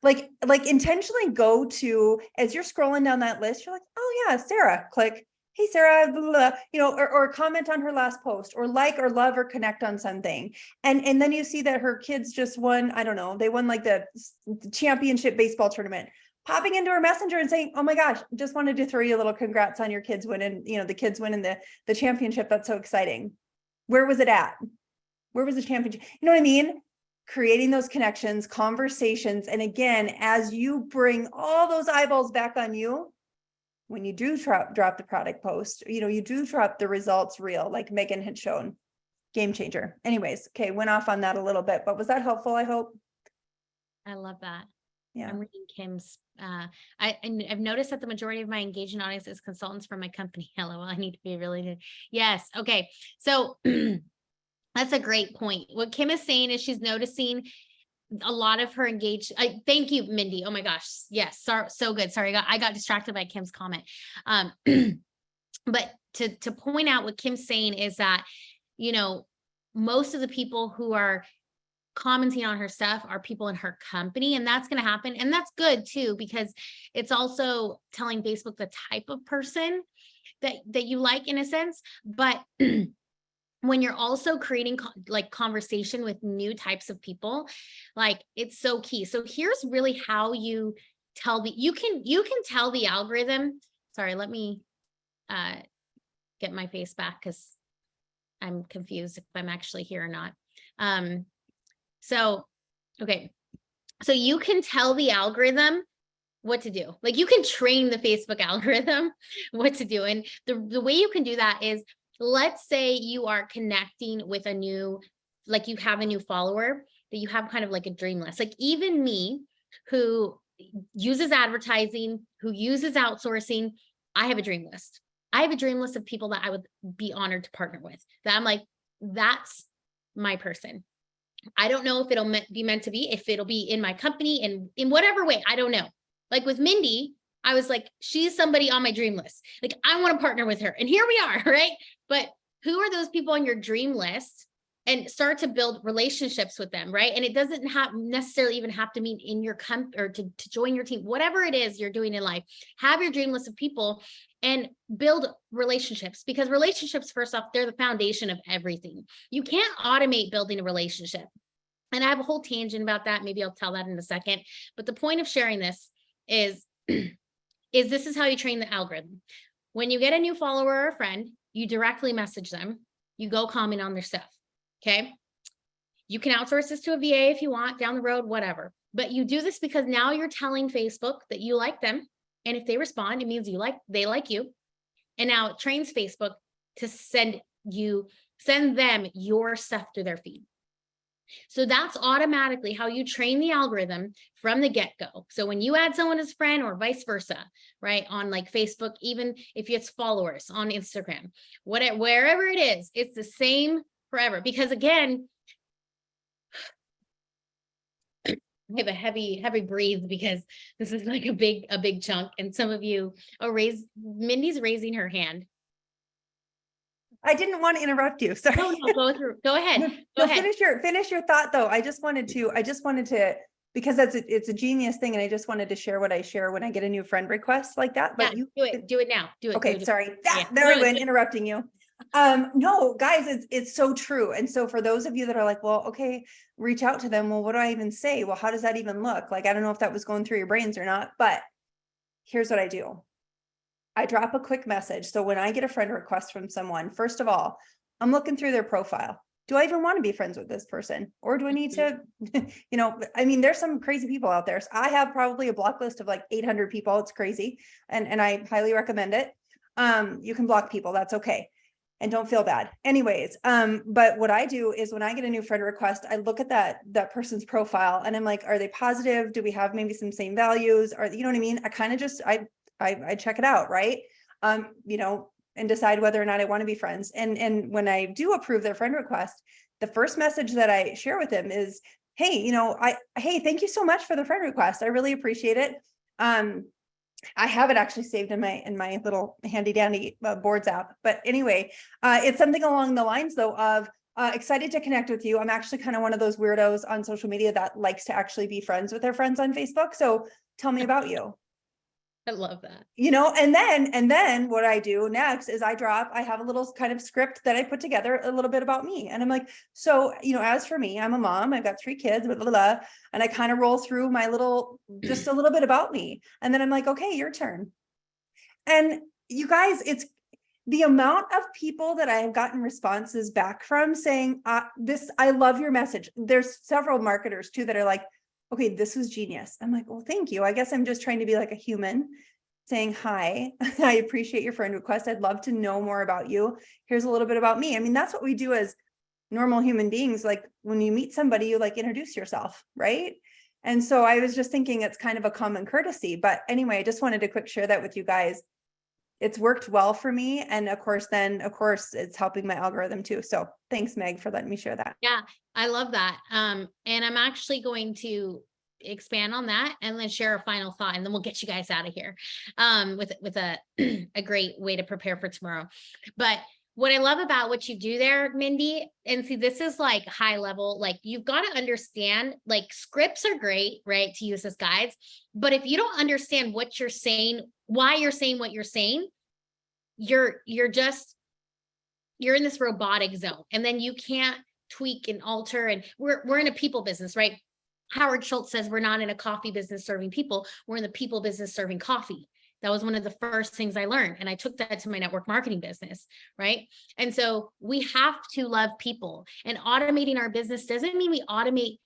Like intentionally go to, as you're scrolling down that list, you're like, oh yeah, Sarah, click. Hey, Sarah, blah, blah, blah, or comment on her last post, or like, or love, or connect on something. And then you see that her kids just won, I don't know, they won like the championship baseball tournament. Popping into her messenger and saying, oh my gosh, just wanted to throw you a little congrats on your kids winning, the kids winning the championship. That's so exciting. Where was it at? Where was the championship? You know what I mean? Creating those connections, conversations. And again, as you bring all those eyeballs back on you, when you do drop the product post, you do drop the results reel, like Megan had shown. Game changer. Anyways, okay, went off on that a little bit, but was that helpful? I hope. I love that. Yeah. I'm reading Kim's. I've noticed that the majority of my engagement audience is consultants from my company. Hello, I need to be really good. Yes. Okay. So that's a great point. What Kim is saying is she's noticing a lot of her engaged. Thank you, Mindy. Oh my gosh. Yes. So good. Sorry. I got distracted by Kim's comment. But to point out what Kim's saying is that, most of the people who are commenting on her stuff are people in her company, and that's going to happen. And that's good too, because it's also telling Facebook the type of person that you like in a sense. But when you're also creating conversation with new types of people, like it's so key. So here's really how you tell you can tell the algorithm. Sorry, let me get my face back because I'm confused if I'm actually here or not. Okay. So you can tell the algorithm what to do. Like you can train the Facebook algorithm what to do. And the way you can do that is, let's say you are connecting with you have a new follower that you have kind of like a dream list. Like even me, who uses advertising, who uses outsourcing, I have a dream list. I have a dream list of people that I would be honored to partner with, that I'm like, that's my person. I don't know if it'll be meant to be, if it'll be in my company and in whatever way, I don't know. Like with Mindy, I was like, she's somebody on my dream list. Like I want to partner with her. And here we are, right? But who are those people on your dream list? And start to build relationships with them, right? And it doesn't necessarily even have to mean in your company or to join your team, whatever it is you're doing in life. Have your dream list of people and build relationships, because relationships, first off, they're the foundation of everything. You can't automate building a relationship. And I have a whole tangent about that. Maybe I'll tell that in a second. But the point of sharing this is this is how you train the algorithm. When you get a new follower or a friend, you directly message them. You go comment on their stuff. Okay. You can outsource this to a VA if you want down the road, whatever. But you do this because now you're telling Facebook that you like them. And if they respond, it means they like you. And now it trains Facebook to send them your stuff through their feed. So that's automatically how you train the algorithm from the get-go. So when you add someone as a friend or vice versa, right, on like Facebook, even if it's followers on Instagram, wherever it is, it's the same forever. Because again, I have a heavy breathe because this is like a big chunk. And some of you Mindy's raising her hand. I didn't want to interrupt you. Sorry. No, go ahead. No, Go ahead. finish your thought though. I just wanted to, because it's a genius thing. And I just wanted to share what I share when I get a new friend request like that, but Yeah, do it now. Do it. Okay. do it. Sorry. Yeah. There I went interrupting you. No, guys, it's so true. And so for those of you that are like, well, okay, reach out to them. Well, what do I even say? Well, how does that even look? Like, I don't know if that was going through your brains or not, but here's what I do. I drop a quick message. So when I get a friend request from someone, first of all, I'm looking through their profile. Do I even want to be friends with this person? Or do I need to, I mean, there's some crazy people out there. So I have probably a block list of like 800 people. It's crazy. And I highly recommend it. You can block people. That's okay. And don't feel bad. Anyways, but what I do is when I get a new friend request, I look at that person's profile and I'm like, are they positive? Do we have maybe some same values? Or, you know what I mean? I kind of just, I check it out. Right. And decide whether or not I want to be friends. And when I do approve their friend request, the first message that I share with them is, hey, hey, thank you so much for the friend request. I really appreciate it. I have it actually saved in my little handy dandy boards app. But anyway, it's something along the lines though of excited to connect with you. I'm actually kind of one of those weirdos on social media that likes to actually be friends with their friends on Facebook. So tell me about you. I love that. And then what I do next is I have a little kind of script that I put together a little bit about me. And I'm like, so, as for me, I'm a mom, I've got 3 kids, blah, blah, blah, and I kind of roll through just a little bit about me. And then I'm like, okay, your turn. And you guys, it's the amount of people that I have gotten responses back from saying, I love your message. There's several marketers too that are like, okay, this was genius. I'm like, well, thank you. I guess I'm just trying to be like a human saying, hi, I appreciate your friend request. I'd love to know more about you. Here's a little bit about me. I mean, that's what we do as normal human beings. Like when you meet somebody, you like introduce yourself, right? And so I was just thinking it's kind of a common courtesy. But anyway, I just wanted to quick share that with you guys. It's worked well for me. And of course, it's helping my algorithm too. So thanks, Meg, for letting me share that. Yeah, I love that. And I'm actually going to expand on that and then share a final thought, and then we'll get you guys out of here with a a great way to prepare for tomorrow. But what I love about what you do there, Mindy, and see, this is like high level, like you've got to understand, like scripts are great, right, to use as guides. But if you don't understand what you're saying, why you're saying what you're saying, you're in this robotic zone, and then you can't tweak and alter. And we're in a people business, right? Howard Schultz says we're not in a coffee business serving people. We're in the people business serving coffee. That was one of the first things I learned. And I took that to my network marketing business, right? And so we have to love people, and automating our business doesn't mean we automate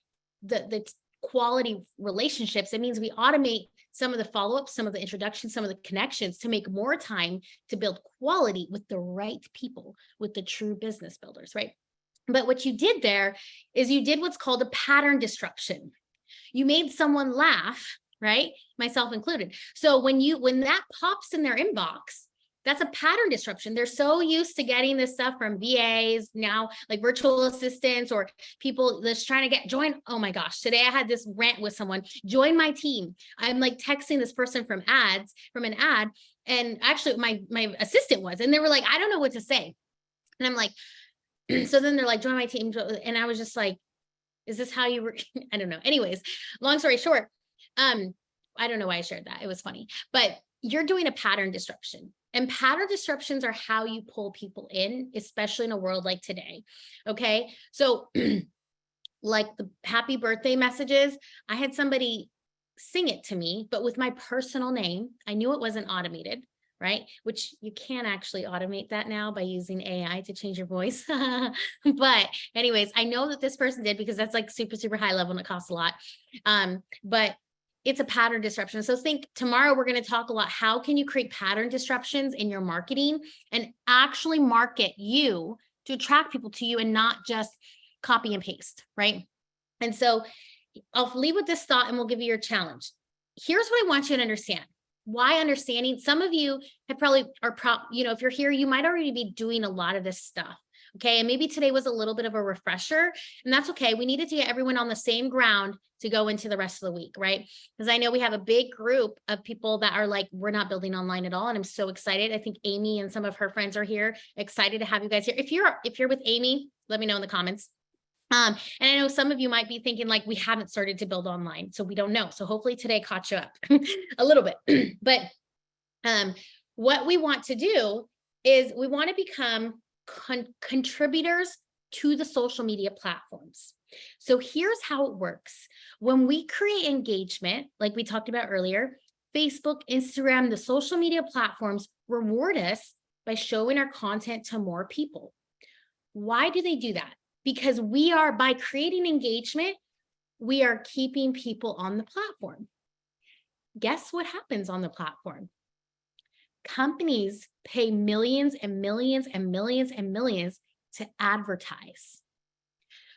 the quality relationships. It means we automate some of the follow-ups, some of the introductions, some of the connections to make more time to build quality with the right people, with the true business builders, right? But what you did there is you did what's called a pattern disruption. You made someone laugh, right? Myself included. So when that pops in their inbox, that's a pattern disruption. They're so used to getting this stuff from VAs now, like virtual assistants or people that's trying to join. Oh my gosh, today I had this rant with someone, join my team. I'm like texting this person from an ad. And actually my assistant was, and they were like, I don't know what to say. And I'm like, so then they're like, join my team. And I was just like, is this how you were? I don't know. Anyways, long story short, I don't know why I shared that. It was funny, but you're doing a pattern disruption. And pattern disruptions are how you pull people in, especially in a world like today. Okay. So like the happy birthday messages, I had somebody sing it to me, but with my personal name. I knew it wasn't automated, right? Which you can actually automate that now by using AI to change your voice. But anyways, I know that this person did because that's like super, super high level and it costs a lot. But it's a pattern disruption. So think tomorrow we're going to talk a lot. How can you create pattern disruptions in your marketing and actually market you to attract people to you and not just copy and paste, right? And so I'll leave with this thought and we'll give you your challenge. Here's what I want you to understand. Why understanding? Some of you have if you're here, you might already be doing a lot of this stuff. Okay. And maybe today was a little bit of a refresher, and that's okay. We needed to get everyone on the same ground to go into the rest of the week, right? Because I know we have a big group of people that are like, we're not building online at all. And I'm so excited. I think Amy and some of her friends are here. Excited to have you guys here. If you're with Amy, let me know in the comments. And I know some of you might be thinking like, we haven't started to build online, so we don't know. So hopefully today caught you up a little bit. But what we want to do is we want to become contributors to the social media platforms. So here's how it works. When we create engagement, like we talked about earlier, Facebook, Instagram, the social media platforms reward us by showing our content to more people. Why do they do that? Because by creating engagement, we are keeping people on the platform. Guess what happens on the platform? Companies pay millions and millions and millions and millions to advertise.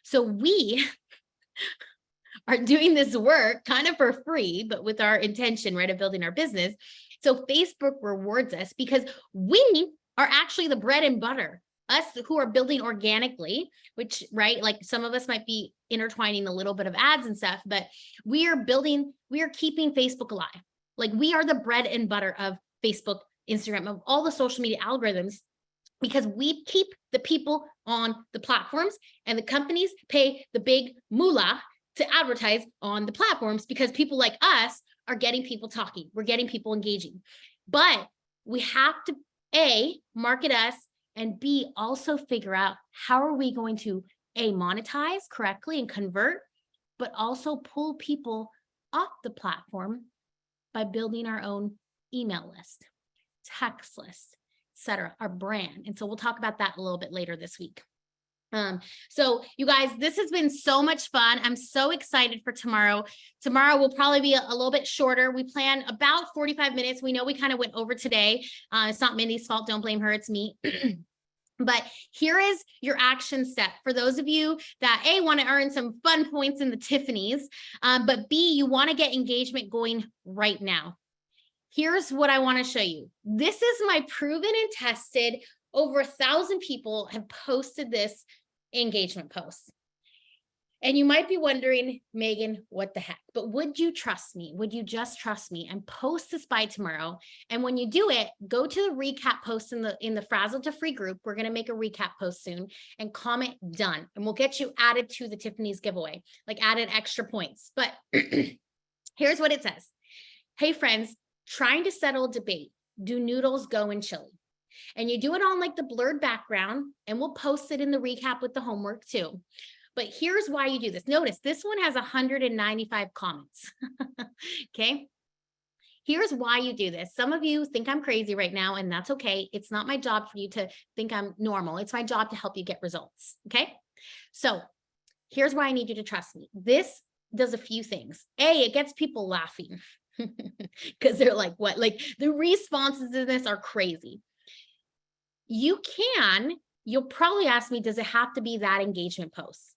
So we are doing this work kind of for free, but with our intention, right, of building our business. So Facebook rewards us because we are actually the bread and butter. Us who are building organically, which, right, like some of us might be intertwining a little bit of ads and stuff, but we are keeping Facebook alive. Like we are the bread and butter of Facebook, Instagram, of all the social media algorithms, because we keep the people on the platforms, and the companies pay the big moolah to advertise on the platforms because people like us are getting people talking. We're getting people engaging. But we have to A, market us, and B, also figure out how are we going to A, monetize correctly and convert, but also pull people off the platform by building our own email list, text list, etc., our brand. And so we'll talk about that a little bit later this week. So you guys, this has been so much fun. I'm so excited for tomorrow. Tomorrow will probably be a little bit shorter. We plan about 45 minutes. We know we kind of went over today. It's not Mindy's fault. Don't blame her. It's me. But here is your action step for those of you that A, want to earn some fun points in the Tiffany's, but B, you want to get engagement going right now. Here's what I want to show you. This is my proven and tested. Over 1,000 people have posted this engagement post. And you might be wondering, Megan, what the heck? But would you trust me? Would you just trust me and post this by tomorrow? And when you do it, go to the recap post in the Frazzle to Free group. We're going to make a recap post soon, and comment done. And we'll get you added to the Tiffany's giveaway, like added extra points. But here's what it says. Hey friends, trying to settle debate. Do noodles go in chili? And you do it on like the blurred background, and we'll post it in the recap with the homework too. But here's why you do this. Notice this one has 195 comments. Okay. Here's why you do this. Some of you think I'm crazy right now, and that's okay. It's not my job for you to think I'm normal. It's my job to help you get results. Okay. So here's why I need you to trust me. This does a few things. A, it gets people laughing because they're like, what? Like the responses to this are crazy. You'll probably ask me, does it have to be that engagement post?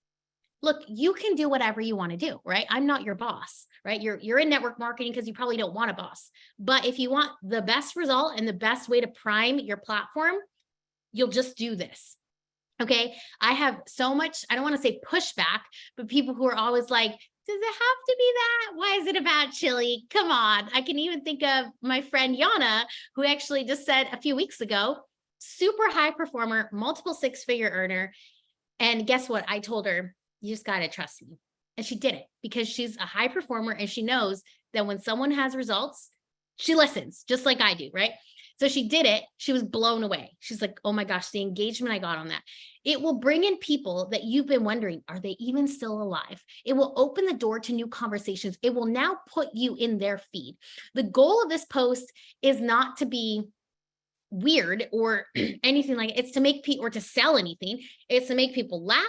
Look, you can do whatever you want to do, right? I'm not your boss, right? You're in network marketing because you probably don't want a boss. But if you want the best result and the best way to prime your platform, you'll just do this. Okay. I have so much, I don't want to say pushback, but people who are always like, does it have to be that? Why is it about chili? Come on. I can even think of my friend Yana, who actually just said a few weeks ago, super high performer, multiple six-figure earner. And guess what? I told her, you just got to trust me. And she did it because she's a high performer, and she knows that when someone has results, she listens just like I do, right? So she did it. She was blown away. She's like, oh my gosh, the engagement I got on that. It will bring in people that you've been wondering, are they even still alive? It will open the door to new conversations. It will now put you in their feed. The goal of this post is not to be weird or anything like it. It's to make people, or to sell anything. It's to make people laugh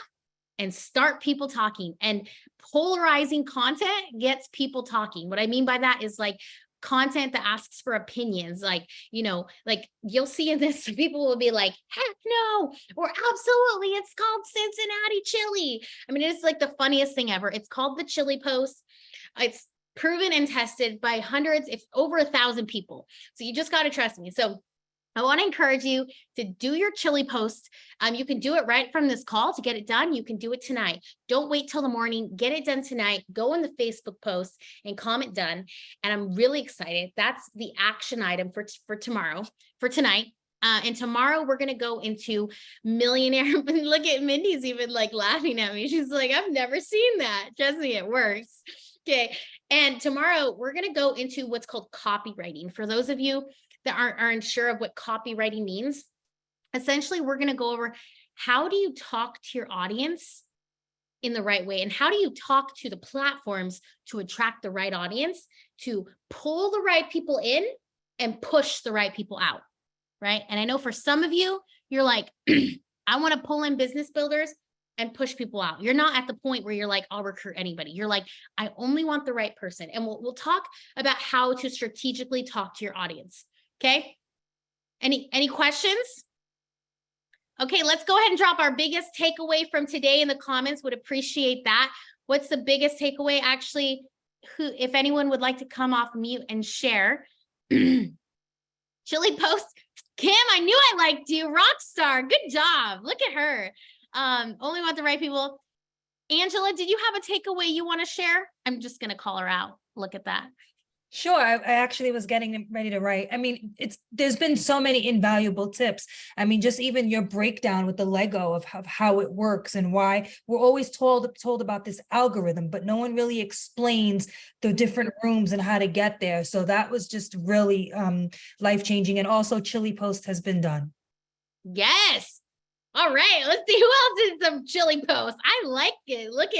and start people talking. And polarizing content gets people talking. What I mean by that is like content that asks for opinions. Like, you know, like you'll see in this, people will be like, heck no, or absolutely, it's called Cincinnati chili. I mean, it's like the funniest thing ever. It's called the chili post. It's proven and tested by hundreds, if over 1,000 people. So you just got to trust me. So I want to encourage you to do your chili post. You can do it right from this call to get it done. You can do it tonight. Don't wait till the morning. Get it done tonight. Go in the Facebook post and comment done. And I'm really excited. That's the action item for tomorrow, for tonight. And tomorrow we're going to go into millionaire. Look at Mindy's even like laughing at me. She's like, I've never seen that. Trust me, it works. Okay. And tomorrow we're going to go into what's called copywriting. For those of you that aren't unsure of what copywriting means, essentially, we're going to go over how do you talk to your audience in the right way? And how do you talk to the platforms to attract the right audience, to pull the right people in and push the right people out, right? And I know for some of you, you're like, I want to pull in business builders and push people out. You're not at the point where you're like, I'll recruit anybody. You're like, I only want the right person. And we'll talk about how to strategically talk to your audience. Okay. Any questions? Okay, let's go ahead and drop our biggest takeaway from today in the comments. Would appreciate that. What's the biggest takeaway? Actually, if anyone would like to come off mute and share. Chili post. Kim, I knew I liked you. Rock star. Good job. Look at her. Only want the right people. Angela, did you have a takeaway you want to share? I'm just going to call her out. Look at that. Sure. I actually was getting ready to write. I mean, there's been so many invaluable tips. I mean, just even your breakdown with the Lego of how it works and why we're always told about this algorithm, but no one really explains the different rooms and how to get there. So that was just really life-changing. And also Chili Post has been done. Yes. All right, let's see who else did some chili posts. I like it. Look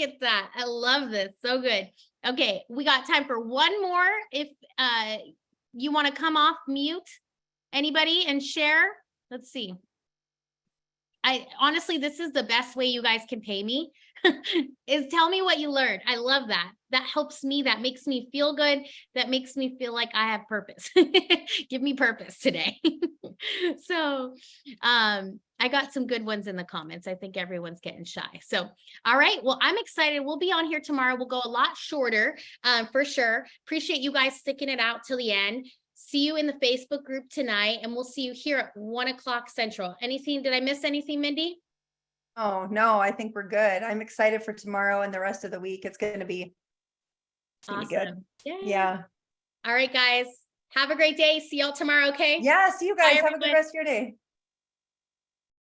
at that. I love this. So good. Okay, we got time for one more. If you want to come off mute, anybody, and share. Let's see. Honestly, this is the best way you guys can pay me, is tell me what you learned. I love that. That helps me. That makes me feel good. That makes me feel like I have purpose. Give me purpose today. So I got some good ones in the comments. I think everyone's getting shy. So, all right. Well, I'm excited. We'll be on here tomorrow. We'll go a lot shorter for sure. Appreciate you guys sticking it out till the end. See you in the Facebook group tonight, and we'll see you here at 1:00 Central. Anything? Did I miss anything, Mindy? Oh, no, I think we're good. I'm excited for tomorrow and the rest of the week. It's going to be Awesome. good. Yay. Yeah. All right, guys. Have a great day. See y'all tomorrow, okay? Yeah. See you guys. Bye, Have a good everyone. rest of your day.